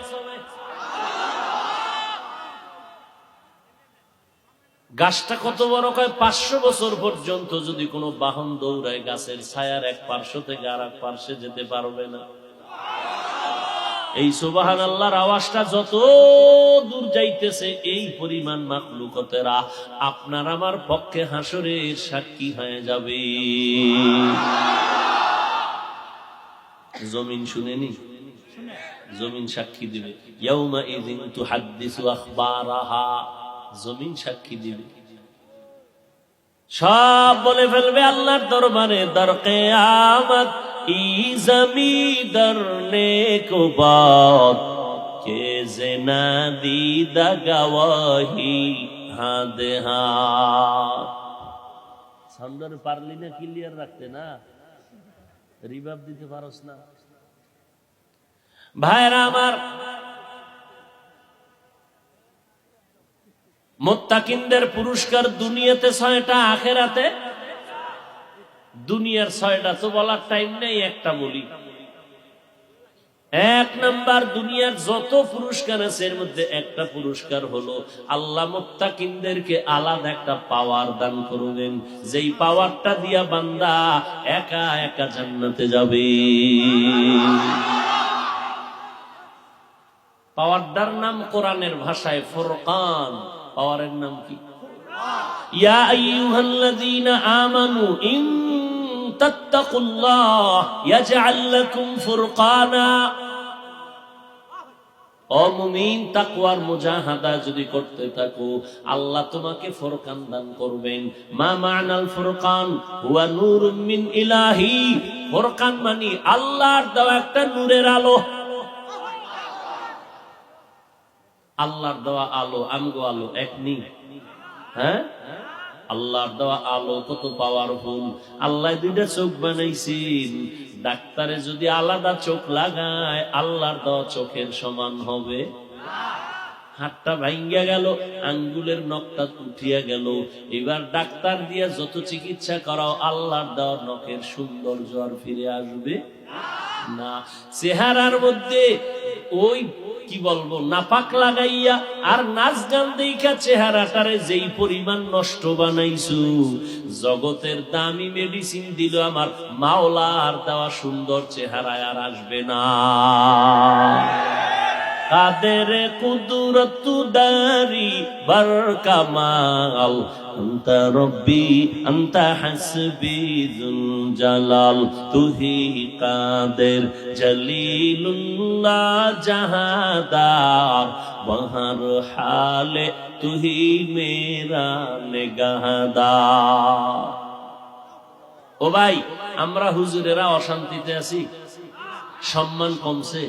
Speaker 2: গাছটা কত বড়? কয় 500 বছর পর্যন্ত যদি কোনো বাহন দৌড়ায়, গাছের ছায়ার এক পার্শ্ব থেকে আর এক পার্শ্বে যেতে পারবে না। এই সুবহানাল্লাহর আওয়াজটা যত দূর যাইতেছে, এই পরিমাণ মাখলুকতেরা আপনার আমার পক্ষে হাসরের সাক্ষী হয়ে যাবে। জমিন শুনেনি? জমিন সাক্ষী দিবে। ইয়াউমা ইযিন তুহাদ্দিসু আখবারাহা। জমিন সাক্ষী দিবে, সব বলে ফেলবে আল্লাহর দরবারে। দর কিয়ামত ই জমিদার নেকো বাত কে জেনা দিদা গওয়াহি হাদ হাত। সাউন্ডার পারলি না ক্লিয়ার রাখতে? না রিভাব দিতে পারোস না? ভাইরা আমার, মুত্তাকিনদের পুরস্কার দুনিয়াতে 6টা, আখিরাতে। দুনিয়ার 6টা তো বলার টাইম নেই, একটা বলি। 1 নাম্বার, দুনিয়ার যত পুরস্কার আছে এর মধ্যে একটা পুরস্কার হলো আল্লাহ মুত্তাকিনদেরকে আলাদা একটা পাওয়ার দান করবেন, যেই পাওয়ারটা দিয়া বান্দা একা একা জান্নাতে যাবে। পাওয়ারটার নাম কোরআনের ভাষায় ফুরকান। পাওয়ারের নাম কি? ইয়া আইয়ুহাল্লাযীনা আমানু ইন তাত্তাকুল্লাহ ইয়াজআল লাকুম ফুরকানা। ও মুমিন, তাকওয়ার মুজাহাদা যদি করতে থাকো, আল্লাহ তোমাকে ফুরকান দান করবেন। মা মা'নাল ফুরকান হুয়া নূরুম মিন ইলাহি। ফুরকান মানে আল্লাহর দেওয়া একটা নূরের আলো। আল্লাহর দেওয়া আলো, আমগো আলো এক নি? হ্যাঁ, আল্লাহর দেওয়া আলো কত পাওয়ারফুল। আল্লাহ 2টা চোখ বানাইছেন। ডাক্তারে যদি আলাদা চোখ লাগায়, আল্লাহর দেওয়া চোখের সমান হবে? হাতটা ভাঙ্গিয়া গেল, আঙ্গুলের নখটা উঠিয়া গেল, এবার ডাক্তার দিয়া যত চিকিৎসা করাও, আল্লাহর দেওয়া নখের সৌন্দর্য আর ফিরে আসবে না। চেহারার মধ্যে ওই কি বলবো, নাপাক লাগাইয়া আর নাচ গান দেখা চেহারাটারে যেই পরিমাণ নষ্ট বানাইছু, জগতের দামি মেডিসিন দিল আমার মাওলার দেওয়া সুন্দর চেহারায় আর আসবে না। কাদের কুদরত দারি বার কামাল, আনতা রব্বি আনতা হাসবি যুল জালাল। তুহি কাদের জলিলুল্লাহ জাহাদার, বহর হালে তুহি মেরা নিগাহদার। ও ভাই, আমরা হুজুরেরা অশান্তিতে আছি, সম্মান কমছে।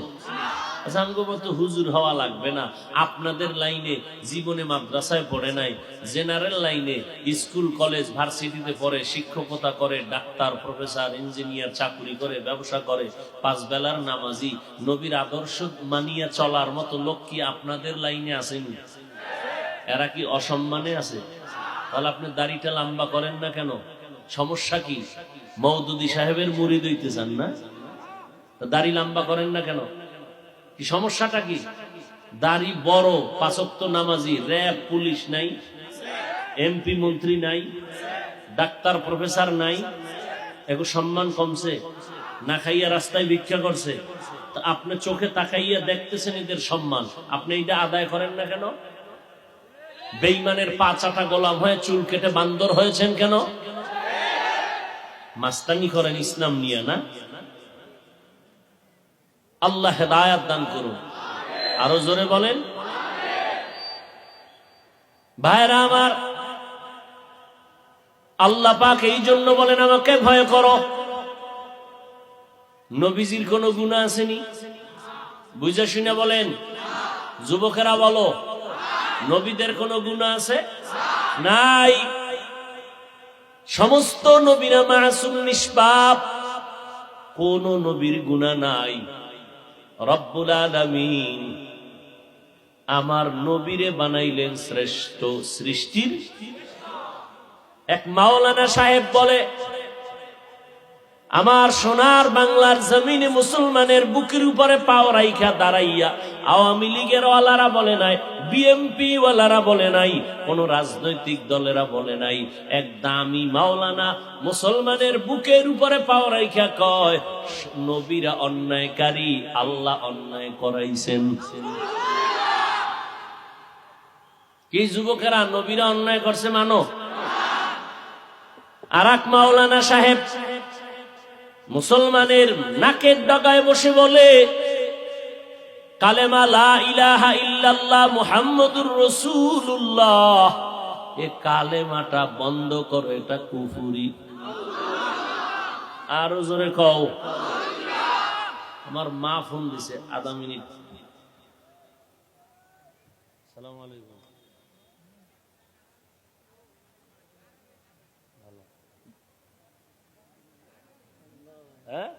Speaker 2: হুজুর হওয়া লাগবে না। আপনাদের লাইনে জীবনে মাদ্রাসায় পড়ে নাই, জেনারেল লাইনে স্কুল কলেজ ভার্সিটিতে পড়ে, শিক্ষকতা করে, ডাক্তার প্রফেসর ইঞ্জিনিয়ার চাকরি করে, ব্যবসা করে, 5 বেলার নামাজি, নবীর আদর্শ মানিয়া চলার মতো লোক কি আপনাদের লাইনে আসেনি? এরা কি অসম্মানে আছে? তাহলে আপনি দাড়িটা লম্বা করেন না কেন? সমস্যা কি? মওদুদি সাহেবের মুরিদ হইতে চান না? দাড়ি লম্বা করেন না কেন? কি সমস্যাটা কি? দাড়ি বড়, 5 ওয়াক্ত নামাজি, র‍্যাব পুলিশ নাই, এমপি মন্ত্রী নাই, ডাক্তার প্রফেসর নাই, এগো সম্মান কমছে? না খাইয়া রাস্তায় ভিক্ষা করছে, তো আপনি চোখে তাকাইয়া দেখতেছেন এদের সম্মান, আপনি এটা আদায় করেন না কেন? বেঈমানের পা চাটা গোলাম হয়ে চুল কেটে বান্দর হয়েছেন কেন? মাস্তানি করেন ইসলাম নিয়ে না? আল্লাহ হেদায়াত দান করুন। আরো জোরে বলেন। ভাইরা আমার, আল্লাহ পাক এই জন্য বলেন আমাকে ভয় করো। নবীজির কোন গুনাহ আসেনি? বুঝে শুনে বলেন। যুবকেরা বলো, নবীদের কোন গুনাহ আছে? নাই। সমস্ত নবীরা মাসুম, নিষ্পাপ, কোন নবীর গুনাহ নাই। রব্বুল আলামিন আমার নবীরে বানাইলেন শ্রেষ্ঠ সৃষ্টির। এক মাওলানা সাহেব বলে, আমার সোনার বাংলার জমিনে মুসলমানের বুকের উপরে পাও রাইখা দাঁড়াইয়া আওয়ামী লীগের ওয়ালারা বলে নাই, বিএমপি ওয়ালারা বলে নাই, কোন রাজনৈতিক দলেরা বলে নাই, এক দামি মাওলানা মুসলমানের বুকের উপরে পাও রাইখা কয়, নবীরা অন্যায়কারী, আল্লাহ অন্যায় করাইছেন। কি যুবকেরা, নবীরা অন্যায় করছে মানো? আর এক মাওলানা সাহেব মুসলমানের নাকের ডগায় বসে বলে, কালেমা লা ইলাহা ইল্লাল্লাহ মুহাম্মাদুর রাসূলুল্লাহ, এ কালেমাটা বন্ধ করো, এটা কুফরি। আরো জোরে কও। আমার মা ফোন দিছে, আধা মিনিট। আসসালামু আলাইকুম। হ্যাঁ,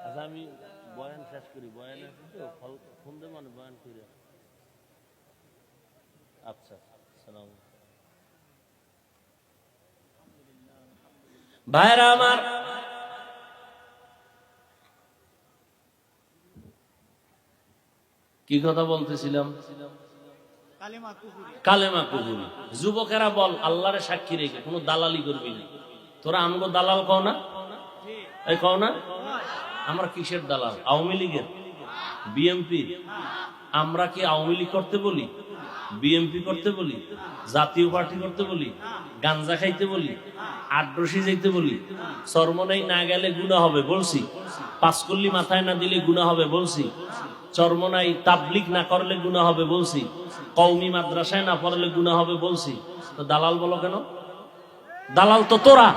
Speaker 2: আচ্ছা আমি বয়ান শেষ করি, বয়ান ফোন দেব, মানে বয়ান করি। আচ্ছা, সালাম। ভাইরা আমার, কি কথা বলতেছিলাম? কালেমা কুফরি। যুবকেরা বল, আল্লাহরে সাক্ষী রেখে কোনো দালালি করবি না। তোরা আমগো দালাল কও না? এই কও না? আমরা কিসের দালাল? আওয়ামী লীগের, বিএমপি? আমরা কি আওয়ামী লীগ করতে বলি, বিএমপি করতে বলি, জাতীয় পার্টি করতে বলি, গাঞ্জা খাইতে বলি, আড্রসি যাইতে বলি, চরমনাই না গেলে গুনাহ হবে বলছি, পাঁচকল্লি মাথায় না দিলে গুনাহ হবে বলছি, চরমনাই তাবলিগ না করলে গুনাহ হবে বলছি, কওমি মাদ্রাসায় না পড়লে গুনাহ হবে বলছি। তো দালাল বলো কেন? দালাল তো তোরা,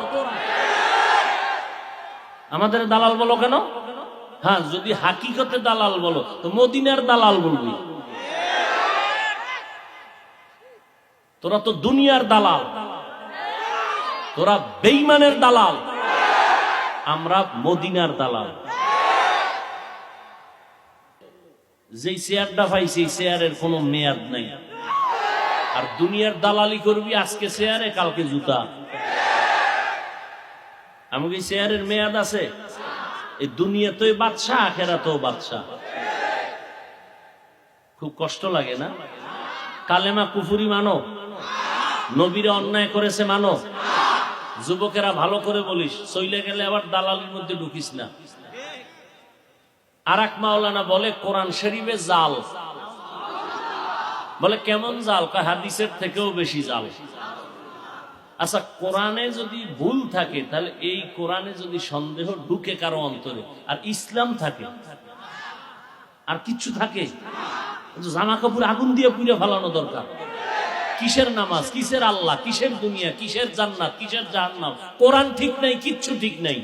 Speaker 2: আমাদের দালাল বলো কেন? হ্যাঁ, যদি হাকিকতে দালাল বলো তো মদিনার দালাল বলবি। তোরা তো দুনিয়ার দালাল, তোরা বেঈমানের দালাল, আমরা মদিনার দালাল। যেই চেয়ারটা পাইছি এই চেয়ারের কোনো মেয়াদ নাই। আর দুনিয়ার দালালি করবি, আজকে চেয়ারে কালকে জুতা। আমাকে চেয়ারের মেয়াদ আছে? এই দুনিয়াতেই বাদশা, আখিরাতেও বাদশা। খুব কষ্ট লাগে না? কালেমা কুফরি মানো? নবীরা অন্যায় করেছে মানো? যুবকেরা ভালো করে বলিস, চইলে গেলে আবার দালালির মধ্যে ঢুকিস না। আর এক মাওলানা বলে, কোরআন শরীফে জাল। বলে কেমন জাল? হাদিসের থেকেও বেশি জাল। আচ্ছা, কোরআনে যদি ভুল থাকে তাহলে এই কোরআনে যদি সন্দেহ ঢুকে কারো অন্তরে, আর ইসলাম থাকে, আর কিছু থাকে, জামা কাপড় আগুন দিয়ে পুড়ে ফেলানো দরকার। কিসের নামাজ, কিসের আল্লাহ, কিসের দুনিয়া, কিসের জান্নাত, কিসের জাহান্নাম? কোরআন ঠিক নাই, কিচ্ছু ঠিক নাই।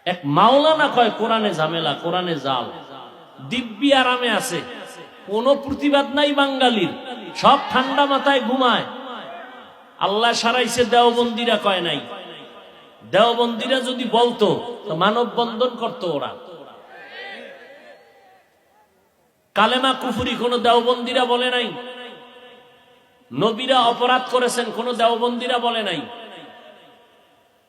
Speaker 2: এক মাওলানা কয় কোরআনে ঝামেলা, কোরআনে জাল। দিব্যি আরামে আছে, কোনো প্রতিবাদ নাই বাঙালির, সব ঠান্ডা মাথায় ঘুমায়। আল্লাহ সারাইছে, দেওবন্দিরা কয় নাই। দেওবন্দিরা যদি বলতো তো মানব বন্ধন করতো ওরা। কালেমা কুফরি কোন দেওবন্দিরা বলে নাই। নবীরা অপরাধ করেছেন কোন দেওবন্দিরা বলে নাই।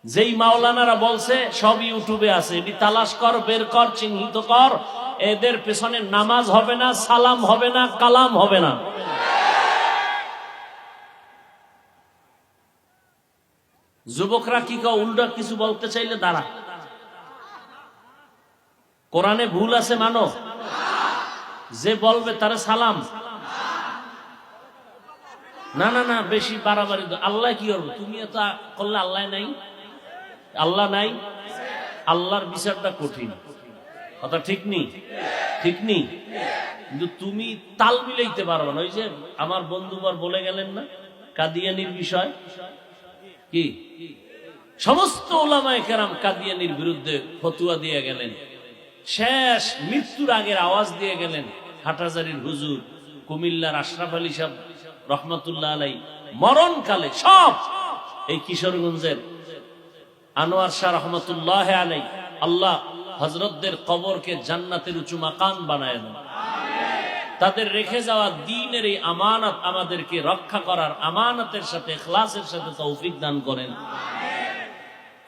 Speaker 2: যেই মাওলানারা বলছে সব ইউটিউবে আছে, এটি তালাশ কর, বের কর, চিহ্নিত কর। এদের পেছনে নামাজ হবে না, সালাম হবে না, কালাম হবে না। যুবকরা কি কও? উল্টা কিছু বলতে চাইলে দাঁড়া। কোরআনে ভুল আছে মানো? যে বলবে তারে সালাম? না না না, বেশি বাড়াবাড়ি। আল্লাহ কি করবো? তুমি এত করলে আল্লাহ নাই? আল্লাহ নাই? আল্লাহর বিচারটা কঠিন। কথা ঠিক নি? ঠিক নি? কিন্তু তুমি তাল মিলাইতে পারবে না। ওই যে আমার বন্ধুবার বলে গেলেন না কাদিয়ানির বিষয়, কি সমস্ত ওলামায়ে কেরাম কাদিয়ানির বিরুদ্ধে ফতোয়া দিয়ে গেলেন, শেষ মৃত্যুর আগের আওয়াজ দিয়ে গেলেন হাটহাজারীর হুজুর, কুমিল্লার আশরাফ আলী সাহেব রহমতুল্লাহ আলাই, মরণকালে সব এই কিশোরগঞ্জের আনোয়ার শাহ রহমতুল্লাহ আলাই, আল্লাহ হযরতদের কবরকে জান্নাতের উঁচু মাকাম বানায় দেন। তাদের রেখে যাওয়া দ্বীনের এই আমানত আমাদেরকে রক্ষা করার আমানতের সাথে ইখলাসের সাথে তৌফিক দান করেন।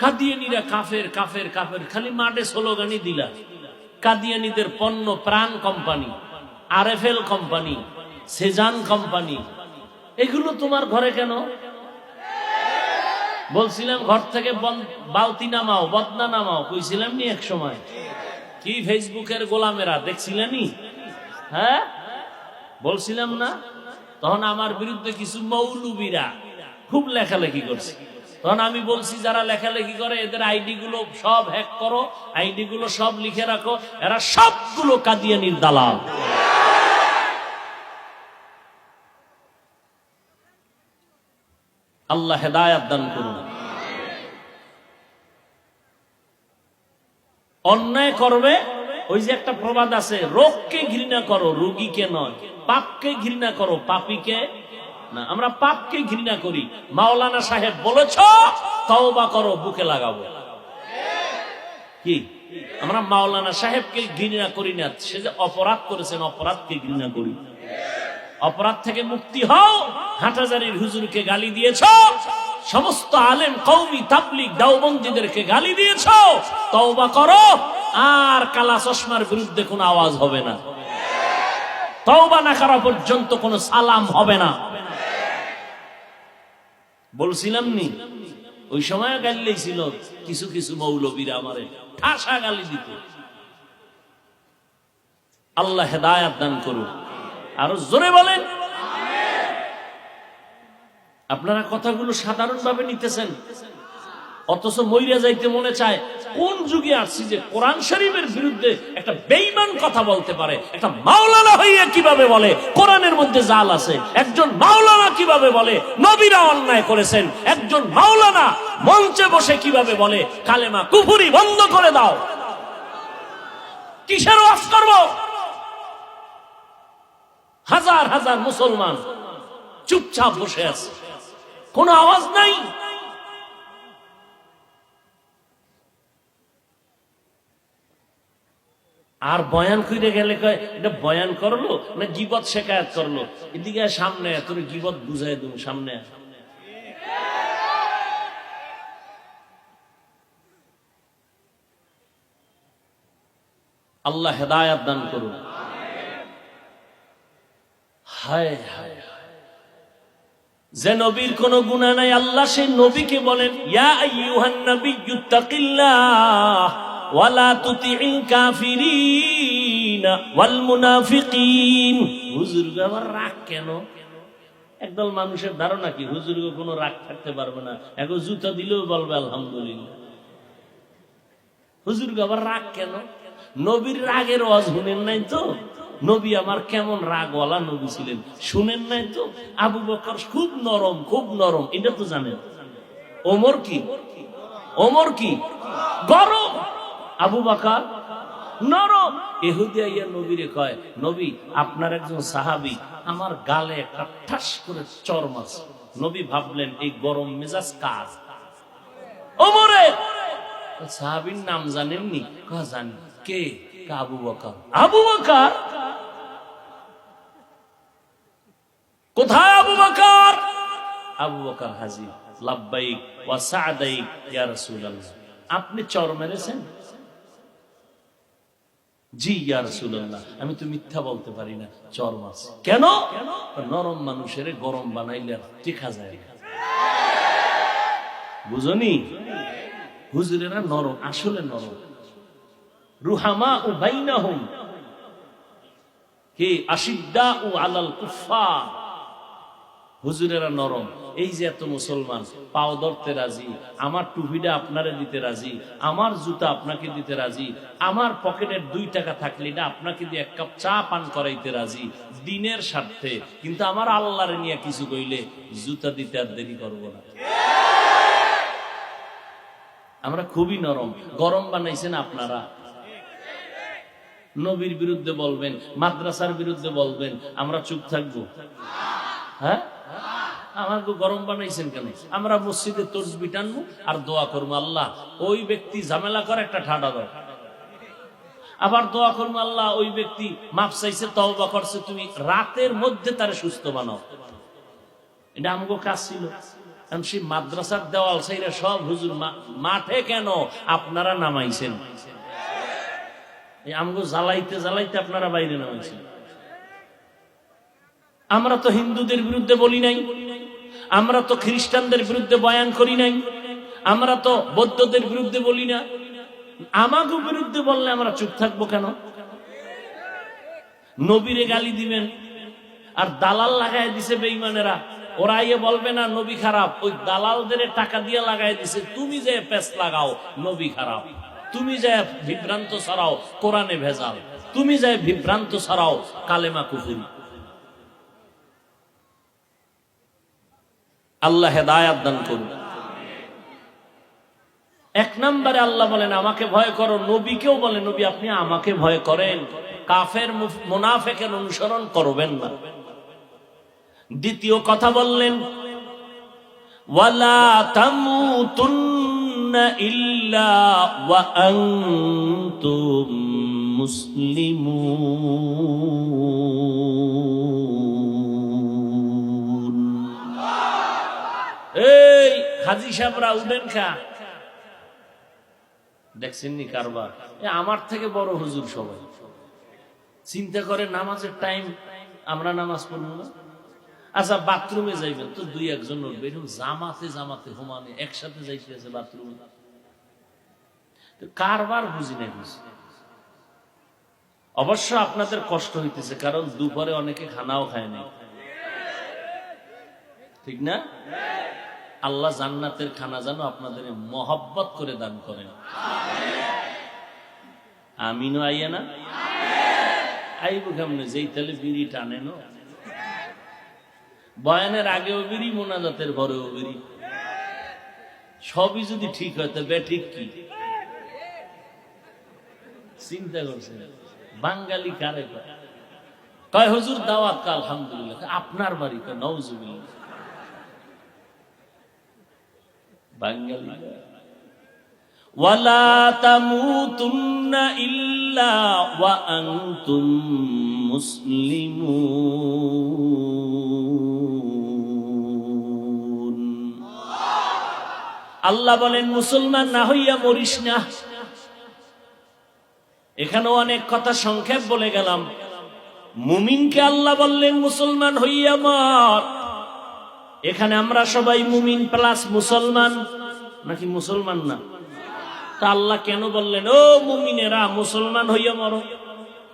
Speaker 2: কাদিয়ানীরা কাফের কাফের কাফের, খালি মাঠে স্লোগানই দিলা। কাদিয়ানীদের পণ্য প্রাণ company, RFL company, Shezan company, এগুলো তোমার ঘরে কেন? বলছিলাম ঘর থেকে বালতি নামাও, বদনা নামাও, কইছিলাম নি এক সময়? কি ফেসবুকের গোলামেরা দেখছিলেনি? হ্যাঁ বলছিলাম না? তখন আমার বিরুদ্ধে কিছু মৌলবীরা খুব লেখালেখি করছে। তখন আমি বলছি যারা লেখালেখি করে এদের আইডি গুলো সব হ্যাক করো, আইডি গুলো সব লিখে রাখো, এরা সবগুলো কাদিয়ানির দালাল। আল্লাহ হেদায়াত দান করুন। অন্যায় করবে, ওই যে একটা প্রবাদ আছে, রোগকে ঘৃণা করো রোগীকে নয়, পাপকে ঘৃণা করো পাপীকে না। আমরা পাপকে ঘৃণা করি। মাওলানা সাহেব বলেছ তওবা করো, বুকে লাগাবো। কি আমরা মাওলানা সাহেবকে ঘৃণা করি না, সে যে অপরাধ করেছেন অপরাধকে ঘৃণা করি। অপরাধ থেকে মুক্তি হও। হাটহাজারীর হুজুরকে গালি দিয়েছ, সমস্ত আলেম কওমি তাবলীগ দেওবন্দীদেরকে গালি দিয়েছ, তওবা করো, আর কালা চশমার বিরুদ্ধে কোনো আওয়াজ হবে না। তওবা না করা পর্যন্ত কোনো সালাম হবে না। বলছিলাম নি ওই সময় গালিলেই ছিল কিছু কিছু মৌলবীরা আমারে ঠাসা গালি দিত। আল্লাহ হেদায়াত দান করুন। আরো জোরে বলেন। আপনারা কথাগুলো সাধারণ ভাবে নিতেছেন, অথচ মইরা যাইতে মনে চায়। কোন যুগে আসছি যে কোরআন শরীফের বিরুদ্ধে একটা বেঈমান কথা বলতে পারে? একটা মাওলানা হইয়া কিভাবে বলে কোরআনের মধ্যে জাল আছে? একজন মাওলানা কিভাবে বলে নবীরা অন্যায় করেছেন? একজন মাওলানা মঞ্চে বসে কিভাবে বলে কালেমা কুফরি বন্ধ করে দাও? কিসের ওয়াজ করব? হাজার হাজার মুসলমান চুপচাপ বসে আছে, কোনো আওয়াজ নাই। আর বয়ান কইরে গেলে কয় এটা বয়ান করলো না গীবত শেখায়াত করলো। এদিকে সামনে তোর গীবত বুঝাই দেব, সামনে আল্লাহ হেদায়াত দান করুন। হায় হায়, যে নবীর কোন গুনাহ নাই আল্লাহ সেই নবীকে বলেন ইয়া আইয়ুহান নাবিয়্যুত্তাকিল্লাহ ওয়ালা তুতিইল কাফিরিন ওয়াল মুনাফিকিন। হুজুর আবার রাগ কেন? একদল মানুষের ধারণা কি হুজুর কোনো রাগ থাকতে পারবে না, এখন জুতা দিলেও বলবে আলহামদুলিল্লাহ। হুজুর আবার রাগ কেন? নবীর রাগের ওয়াজ শুনেন নাই তো? নবী আমার কেমন রাগওয়ালা নবী ছিলেন শুনেন নাই তো? আবু বকর খুব নরম, খুব নরম, এটা তো জানেন। ওমর কি? ওমর কি গরম, আবু বকর নরম। ইহুদি আইয়া নবীরে কয় নবী আপনার একজন সাহাবী আমার গালে একটা ঠাস করে চড় মারছে। নবী ভাবলেন এই গরম মেজাজ কার? ওমরের। সাহাবীর নাম জানেননি? কয় জানি। কে? আবু বকর। আবু বকর? কোথায় আবু বকর? আবু বকর হাজির। লাব্বাইক ওয়া সা'দাইক ইয়া রাসূলুল্লাহ। আপনি চর মেরেছেন? জি ইয়া রাসূলুল্লাহ। আমি তো মিথ্যা বলতে পারি না, চর মারছি। কেন? নরম মানুষের গরম বানাইলে টিকা যায় না। বুঝনি? হুজুরেরা নরম, আসলে নরম। রুহামা ও বাইনাহুম কি আশিদ্দা ও আলাল কুফার। হুজুরেরা নরম। এই যে এত মুসলমান পাও ধরতে রাজি, আমার টুপিটা আপনারে দিতে রাজি, আমার জুতা আপনাকে দিতে রাজি, আমার পকেটের 2 টাকা থাকলে না আপনাকে দিয়ে 1 কাপ চা পান করাইতে রাজি দিনের স্বার্থে, কিন্তু আমার আল্লাহরে নিয়ে কিছু কইলে জুতা দিতে আর দেরি করবো না। আমরা খুবই নরম, গরম বানাইছেন আপনারা। নবীর বিরুদ্ধে বলবেন, মাদ্রাসার বিরুদ্ধে বলবেন, আমরা চুপ থাকবো? হ্যাঁ, আমাকে গরম বানাইছেন কেন? আমরা মসজিদে তসবিহ টানবো আর দোয়া করবো, আল্লাহ ওই ব্যক্তি ঝামেলা করে একটা ঠাডা দাও। আবার দোয়া করবো, আল্লাহ ওই ব্যক্তি মাফ চাইছে, তওবা করছে, তুমি রাতের মধ্যে তারে সুস্থ বানাও। এটা আমাকে কাজ ছিল। সেই মাদ্রাসার দেওয়াল সাইরা সব হুজুর মাঠে কেন আপনারা নামাইছেন? আমাকে জ্বালাইতে জ্বালাইতে আপনারা বাইরে নামাইছেন। আমরা তো হিন্দুদের বিরুদ্ধে বলি নাই, আমরা তো খ্রিস্টানদের বিরুদ্ধে বয়ান করি নাই, আমরা তো বৌদ্ধদের বিরুদ্ধে বলি না। আমাকে বিরুদ্ধে বললে আমরা চুপ থাকবো কেন? নবীরে গালি দিবেন আর দালাল লাগাই দিছে বেঈমানেরা, ওরা ইয়ে বলবে না নবী খারাপ, ওই দালালদের টাকা দিয়ে লাগাই দিছে। তুমি যে পেস লাগাও নবী খারাপ, তুমি যে বিভ্রান্ত ছড়াও কোরআনে ভেজাল, তুমি যে বিভ্রান্ত ছড়াও কালেমা কুফরি। আল্লাহ হেদায়াত দান করুন। 1 নম্বরে আল্লাহ বলেন আমাকে ভয় করো, নবীকেও বলেন নবী আপনি আমাকে ভয় করেন, কাফের মুনাফিকের অনুসরণ করবেন না। দ্বিতীয় কথা বললেন ওয়ালা তামুতুন্না ইল্লা ওয়া আনতুম মুসলিমুন। এই হাজী সাহেবরা উঠেন খা, দেখছেন নি কারবার? আমার থেকে বড় হুজুর সবাই চিন্তা করে নামাজের টাইম, আমরা নামাজ পড়ব না। আচ্ছা বাথরুমে যাইবেন তো 2-1 জন উঠবে, এরকম জামাতে জামাতে হোমানে একসাথে যাইতে আছে বাথরুমে, কারবার বুঝি না বুঝি। অবশ্য আপনাদের কষ্ট হইতেছে, কারণ দুপুরে অনেকে খানাও খায় না, ঠিক না? আল্লাহ জান্নাতের খানা যেন আপনাদের মহব্বত করে দান করেন। আমিনও আইয়া না আইব কেমনে? যেই তাহলে বিড়ি টানে না, বয়ানের আগেও বিড়ি, মোনাজাতের পরেও বিড়ি, সবই যদি ঠিক হয় তো বেঠিক কি? চিন্তা করছেন বাঙালি কারে কয় হুজুর দাওয়াত কা আলহামদুলিল্লাহ, আপনার বাড়ি কয় নাউজুবিল্লাহ। বাঙালি ওয়ালা তামুতুন্না ইল্লা ওয়া আনতুম মুসলিমুন। আল্লাহ বলেন মুসলমান না হইয়া মরিস না। এখানেও অনেক কথা সংক্ষেপ বলে গেলাম। মুমিনকে আল্লাহ বললেন মুসলমান হইয়া মর। এখানে আমরা সবাই মুমিন প্লাস মুসলমান, নাকি মুসলমান না? তা আল্লাহ কেন বললেন ও মুমিনেরা মুসলমান হইয়া মরো?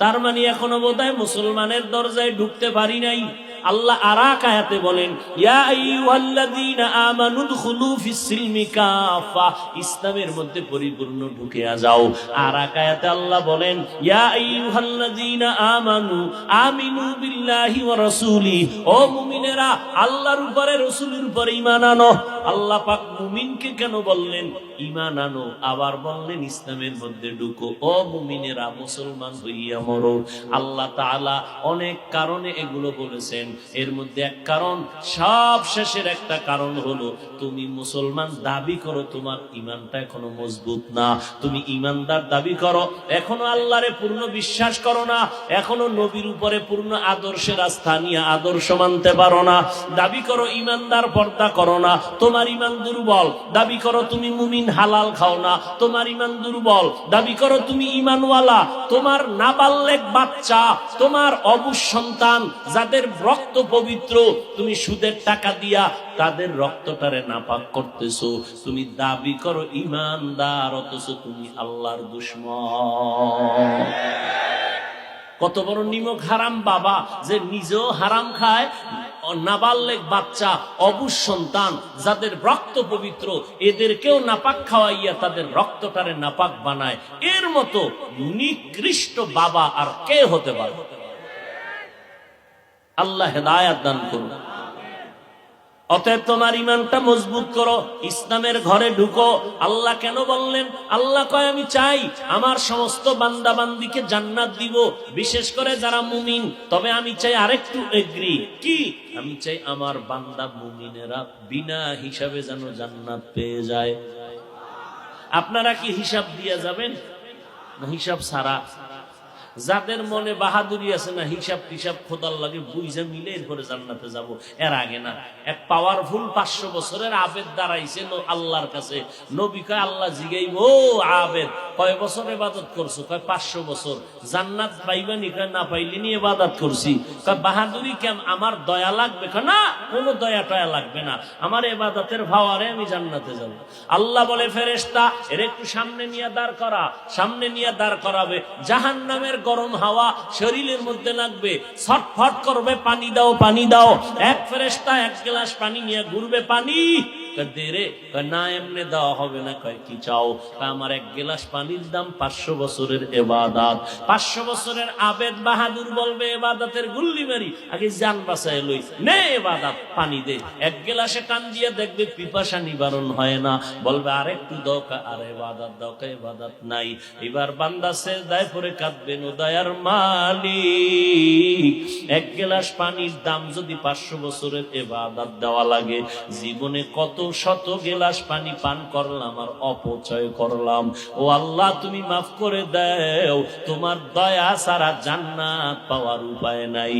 Speaker 2: তার মানে এখনো বোধহয় মুসলমানের দরজায় ঢুকতে পারি নাই। আল্লাহ আরেক আয়াতে বলেন ইয়া আইয়ুহাল্লাযীনা আমানু দুখুলু ফিস-সিলমি কাফা, ইসলামের মধ্যে পরিপূর্ণ ঢুকে যাও। আরেক আয়াতে আল্লাহ বলেন ইয়া আইয়ুহাল্লাযীনা আমানু আমিনু বিল্লাহি ওয়া রাসূলি, ও মুমিনেরা আল্লাহর উপরে রাসূলের উপরে ঈমান আনো। আল্লাহ পাক মুমিনকে কেন বললেন ঈমান আনো, আবার বললেন ইসলামের মধ্যে ঢুকো। ও মুমিনেরা মুসলমান হইয়া মরো। আল্লাহ তাআলা অনেক কারণে এগুলো বলেছেন, এর মধ্যে এক কারণ, সব শেষের একটা কারণ হলো তুমি মুসলমান দাবি করো, তোমার ঈমানটা এখনো মজবুত না। তুমি ঈমানদার দাবি করো, এখনো আল্লাহরে পূর্ণ বিশ্বাস করো না, এখনো নবীর উপরে পূর্ণ আদর্শের আস্থা নিয়ে আদর্শ মানতে পারো না। দাবি করো ঈমানদার, পর্দা করো না, তোমার ঈমান দুর্বল। দাবি করো তুমি মুমিন, হালাল খাও না, তোমার ঈমান দুর্বল। দাবি করো তুমি ঈমানওয়ালা, তোমার নাবালেগ বাচ্চা, তোমার অবুঝ সন্তান যাদের রক্ত পবিত্র, তুমি সুদের টাকা দিয়া তাদের রক্তটারে নাপাক করতেছো। তুমি দাবি করো ঈমানদার, অথচ তুমি আল্লাহর দুশমন। কত বড় নিমক হারাম বাবা, যে নিজেও হারাম খায়, নাবালেগ বাচ্চা, অবুঝ সন্তান যাদের রক্ত পবিত্র, এদেরকেও নাপাক খাওয়াইয়া তাদের রক্তটারে নাপাক বানায়। এর মতো নিকৃষ্ট বাবা আর কে হতে পারে? আল্লাহ হেদায়াত দান করুন। অতএব তোমার ইমানটা মজবুত করো, ইসলামের ঘরে ঢুকো। আল্লাহ কেন বললেন? আল্লাহ কয় আমি চাই আমার সমস্ত বান্দা বান্দিকে জান্নাত দিব, বিশেষ করে যারা মুমিন। তবে আমি চাই আরেকটু এগ্রি, কি? আমি চাই আমার বান্দা মুমিনেরা বিনা হিসাবে যেন জান্নাত পেয়ে যায়। আপনারা কি হিসাব দিয়ে যাবেন না হিসাব ছাড়া? যাদের মনে বাহাদুরি আছে না, হিসাব টিসাব খোদার লাগে বুঝে মিলে এরপরে জান্নাতে যাব, এর আগে না। এক পাওয়ারফুল 500 বছরের আবেদ দাঁড়াইছে আল্লাহর কাছে। নবী কয়, আল্লাহ জিগাইব, ও আবেদ কয় বছর ইবাদত করছো? কয় 500 বছর। জান্নাত পাইবানি? কয় না পাইলিনি, ইবাদত করছি। কয় বাহাদুরি কেন? আমার দয়া লাগবে? কয় না, কোনো দয়া টয়া লাগবে না, আমার ইবাদতের ভাওয়ারে আমি জান্নাতে যাব। আল্লাহ বলে, ফেরেশতা এর একটু সামনে নিয়ে দাঁড় করা। সামনে নিয়ে দাঁড় করাবে, জাহান্নামের গরম হাওয়া শরীরের মধ্যে লাগবে, ছটফট করবে, পানি দাও পানি দাও। এক ফেরেশতা 1 গ্লাস পানি নিয়ে ঘুরবে, পানি দে রে। না এমনি দেওয়া হবে না। কয় কি চাও? আমার 1 গ্লাস পানির দাম 500 বছরের ইবাদত। 500 বছরের আবেদ বাহাদুর বলবে, ইবাদতের গুল্লি মারি, আগে জান বাঁচায় লই, নে ইবাদত, পানি দে। 1 গ্লাসে টান দিয়ে দেখবে পিপাসা নিবারণ হয় না, বলবে আরেকটু দাও, আর ইবাদত দাও, ইবাদত নাই। এবার বান্দা সিজদায় পড়ে কাঁদবেন, ও দয়ার মালিক, 1 গ্লাস পানির দাম যদি 500 বছরের ইবাদত দেওয়া লাগে, জীবনে কত শত গ্লাস পানি পান করলাম আর অপচয় করলাম। ও আল্লাহ, তুমি মাফ করে দাও, তোমার দয়া ছাড়া জান্নাত পাওয়ার উপায় নাই।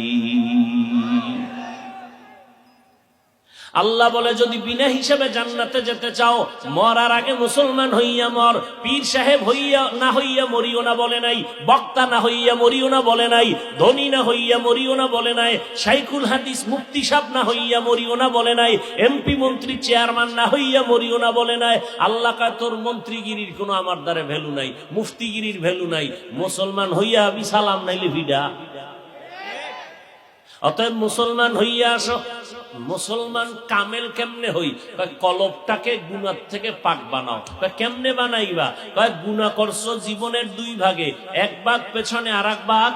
Speaker 2: আল্লাহ বলে, যদি বিনা হিসাবে জান্নাতে যেতে চাও, মরার আগে মুসলমান হইয়া মর। পীর সাহেব হইয়া না হইয়া মরিও না বলে নাই, বক্তা না হইয়া মরিও না বলে নাই, ধনী না হইয়া মরিও না বলে নাই, শাইখুল হাদিস মুফতি সাহেব না হইয়া মরিও না বলে নাই, এমপি মন্ত্রী চেয়ারম্যান না হইয়া মরিও না বলে নাই। আল্লাহ কয়, তোর মন্ত্রীগিরির কোনো আমার দ্বারে ভ্যালু নাই, মুফতিগিরির ভ্যালু নাই, মুসলমান হইয়া আমি সালাম নাইলে ভিডা। অতএব মুসলমান হইয়া আসো। মুসলমান কামেল কেমনে হই? কলবটাকে গুনাহ থেকে পাক বানাও। কেমনে বানাইবা? গুনাহ করছো জীবনের 2 ভাগে, 1 ভাগ পেছনে আর 1 ভাগ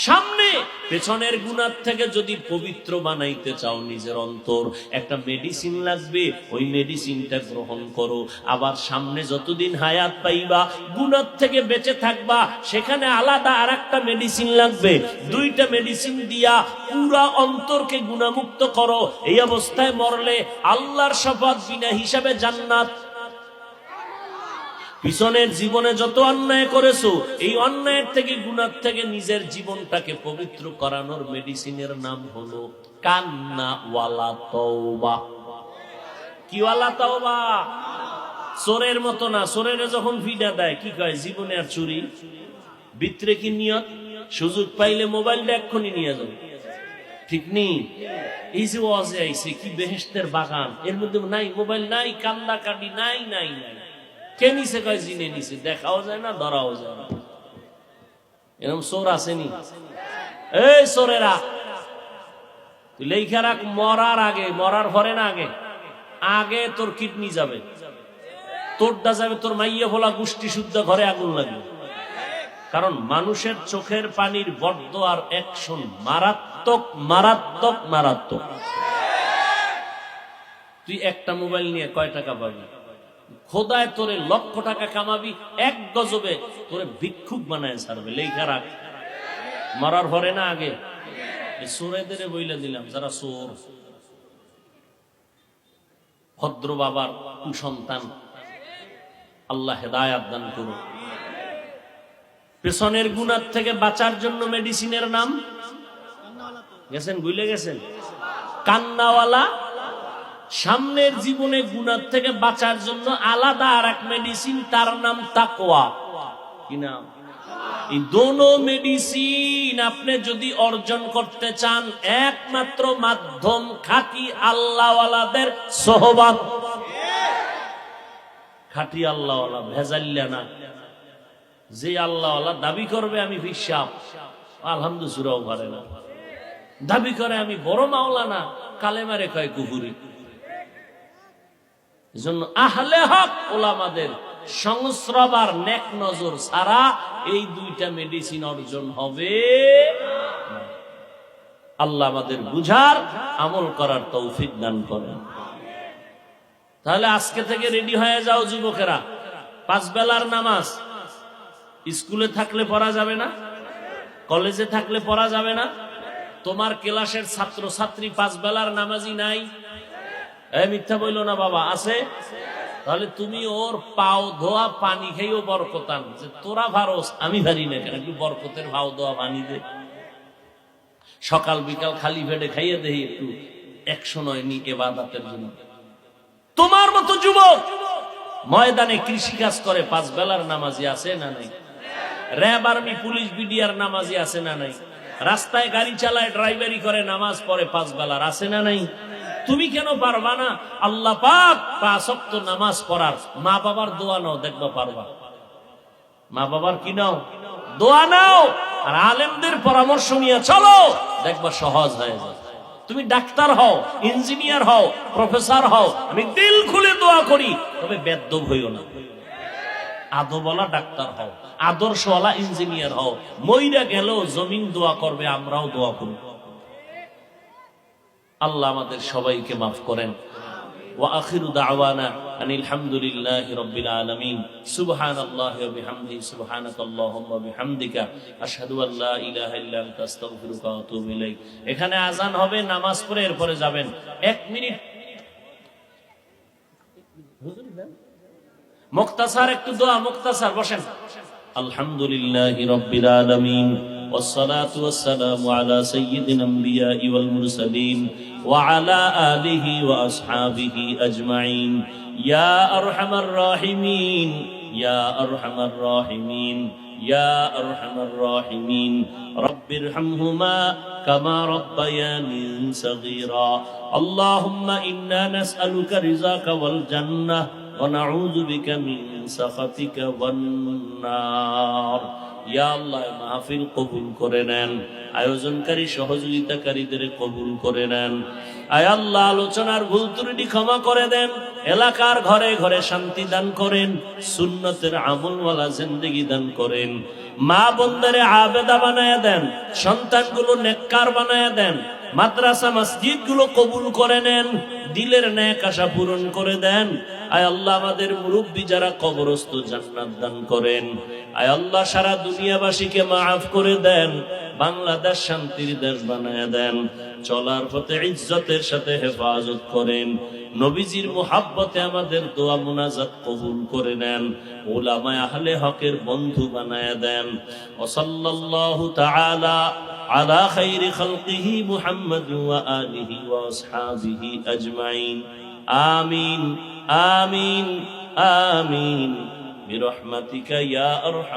Speaker 2: সামনে। পেছনের গুনাহ থেকে যদি পবিত্র বানাইতে চাও নিজের অন্তর, একটা মেডিসিন লাগবে, ওই মেডিসিনটা গ্রহণ করো। আবার সামনে যতদিন হায়াত পাইবা, গুনাহ থেকে বেঁচে থাকবা, সেখানে আলাদা আরেকটা মেডিসিন লাগবে। 2টা মেডিসিন দিয়া পুরা অন্তরকে গুনাহমুক্ত করো। এই অবস্থায় মরলে আল্লাহর শপথ, বিনা হিসাবে জান্নাত। পিছনের জীবনে যত অন্যায় করেছো, এই অন্যায়ের থেকে গুনাহ থেকে নিজের জীবনটাকে পবিত্র করানোর মেডিসিনের নাম হলো কান্না ওয়ালা তওবা। কি ওয়ালা তওবা? চোরের মতো না। চোরের যখন ফিডা দেয় কি কয়? জীবনে আর চুরি। ভিতরে কি নিয়ত? সুযোগ পাইলে মোবাইলটা এক্ষুনি নিয়ে যাবে, ঠিক নেই? এই যে ওয়াজে আইছে, কি বেহেশতের বাগান, এর মধ্যে নাই মোবাইল, নাই কান্দা কাটি, নাই নাই নাই। কে নিছে? কয় জিনে নিছে। দেখাও যায় না, ধরাও যায় না। এরকম চোর আসেনি? এই চোরেরা, তুই লেখা রাখ, মরার আগে, মরার পরে না, আগে আগে তোর কিডনি যাবে, তোরটা যাবে, তোর মাইয়া ফোলা গোষ্ঠী শুদ্ধ ঘরে আগুন লাগবে। কারণ মানুষের চোখের পানির বড্ড আর অ্যাকশন মারাত্মক মারাত্মক মারাত্মক। তুই একটা মোবাইল নিয়ে কয় টাকা পাবি? খোদায় তোরে লক্ষ টাকা কামাবি, 1 গজবে তোরে ভিক্ষুক বানায় ছাড়বে। লেখা রাখ, মরার পরে না আগে। চোরেদের বইলে দিলাম, যারা চোর, ভদ্র বাবার কুসন্তান, আল্লাহ হেদায়াত দান করুন। পেছনের গুনাহ থেকে বাঁচার জন্য মেডিসিনের নাম গেছেন, ভুলে গেছেন? কান্নাওয়ালা। সামনের জীবনে গুনাহ থেকে বাঁচার জন্য আলাদা আর এক মেডিসিন, তার নাম তাকওয়া। কি নাম? এই দোনো মেডিসিন আপনি যদি অর্জন করতে চান, একমাত্র মাধ্যম খাঁটি আল্লাহওয়ালাদের সোহবত। খাঁটি আল্লাহওয়ালা, ভেজাল্লা না। যে আল্লাহওয়ালা দাবি করবে আমি বিশ্বাস, আলহামদুলিল্লাহ পারে না, দাবি করে আমি বড় মাওলানা, কালেমারে কয় কুহুরি। এজন্য আহলে হক ওলামাদের সংস্রব আর নেক নজর ছাড়া এই দুইটা মেডিসিন অর্জন হবে না। আল্লাহ আমাদের বুঝার আমল করার তৌফিক দান করেন। তাহলে আজকে থেকে রেডি হয়ে যাও যুবকেরা, 5 বেলার নামাজ স্কুলে থাকলে পড়া যাবে না, কলেজে থাকলে পড়া যাবে না। তোমার ক্লাসের ছাত্র ছাত্রী 5 বেলার নামাজি নাই? মিথ্যা বইল না বাবা, আছে? তাহলে তুমি ওর পাও ধোয়া পানি খেয়েও বরকতান, যে তোরা ভারস আমি ভারি না কেন, একটু বরকতের ভাও ধোয়া পানি দে। সকাল বিকাল খালি পেটে খাইয়ে দেই একটু 109 নি ইবাদতের জন্য। তোমার মতো যুবক ময়দানে কৃষি কাজ করে 5 বেলার নামাজি আছে না নাই? র্যাব আর্মি পুলিশ বিডিআর নামাজি আছে না নাই? রাস্তায় গাড়ি চালায় ড্রাইভারি করে নামাজ পড়ে 5 বেলার আছে না নাই? তুমি কেন পারবা না? আল্লাহ পাক 5 ওয়াক্ত নামাজ পড়ার মা বাবার দোয়া নাও, দেখবা পারবা। মা বাবার কি নাও? দোয়া নাও, আর আলেমদের পরামর্শ নিয়ে চলো, দেখবা সহজ হয়ে যায়। তুমি ডাক্তার হও, ইঞ্জিনিয়ার হও, প্রফেসর হও, আমি দিল খুলে দোয়া করি, তবে বেদ্যব হইও না। আদবওয়ালা ডাক্তার হও, আদর্শওয়ালা ইঞ্জিনিয়ার হও, মইরা গেল জমিন দোয়া করবে, আমরাও দোয়া করব। আল্লাহ আমাদের সবাইকে মাফ করেন। ওয়া আখিরু দাওয়ানা আনিল হামদুলিল্লাহি রাব্বিল আলামিন। সুবহানাল্লাহি ওয়া বিহামদিহি, সুবহানাকাল্লাহুম্মা ওয়া বিহামদিকা, আশহাদু আল লা ইলাহা ইল্লা আনতা, আস্তাগফিরুকা ওয়া আতুবু ইলাইক। এখানে আযান হবে, নামাজ পড়ে এরপরে যাবেন। 1 মিনিট মুখতাসার একটু দোয়া, মুখতাসার বসেন। আলহামদুলিল্লাহি রাব্বিল আলামিন, والصلاة والسلام على سيد الأنبياء والمرسلين وعلى آله وأصحابه أجمعين. يا أرحم الراحمين، يا أرحم الراحمين، يا أرحم الراحمين، رب ارحمهما كما ربياني صغيرا. اللهم إنا نسألك رزاك والجنة ونعوذ بك من سخطك والنار. ইয়া আল্লাহ, মাহফিল কবুল করে নেন, আয়োজনকারী সহযোগিতাকারীদের কবুল করে নেন। আয় আল্লাহ, আলোচনার ভুল ত্রুটি ক্ষমা করে দেন, এলাকার ঘরে ঘরে শান্তি দান করেন, সুন্নতের আমলওয়ালা জিন্দেগি দান করেন। মা বোনদের আবেদা বানায়া দেন, সন্তানগুলো নেককার বানায়া দেন, মাদ্রাসা মসজিদ গুলো কবুল করে নেন, দিলের নেক আশা পূরণ করে দেন। আয় আল্লাহ, আমাদের মুরব্বী যারা কবরস্থ, জান্নাত দান করেন। আয় আল্লাহ, সারা দুনিয়াবাসীকে মাফ করে দেন, বাংলাদেশ শান্তির দেশ বানায় দেন, চলার পথে ইজ্জতের সাথে হেফাজত করেন। নবীজির মুহাব্বতে আমাদের দোয়া মুনাজাত কবুল করে নেন, উলামায়ে আহলে হকের বন্ধু বানায় দেন। ওয়া সাল্লাল্লাহু তাআলা আলা খাইরি খালকিহি মুহাম্মদ ওয়া আলিহি ওয়া আসহাবিহি আজমাইন। আমিন আমিন আমিন বিরহমাতিকা ইয়া আরহাম।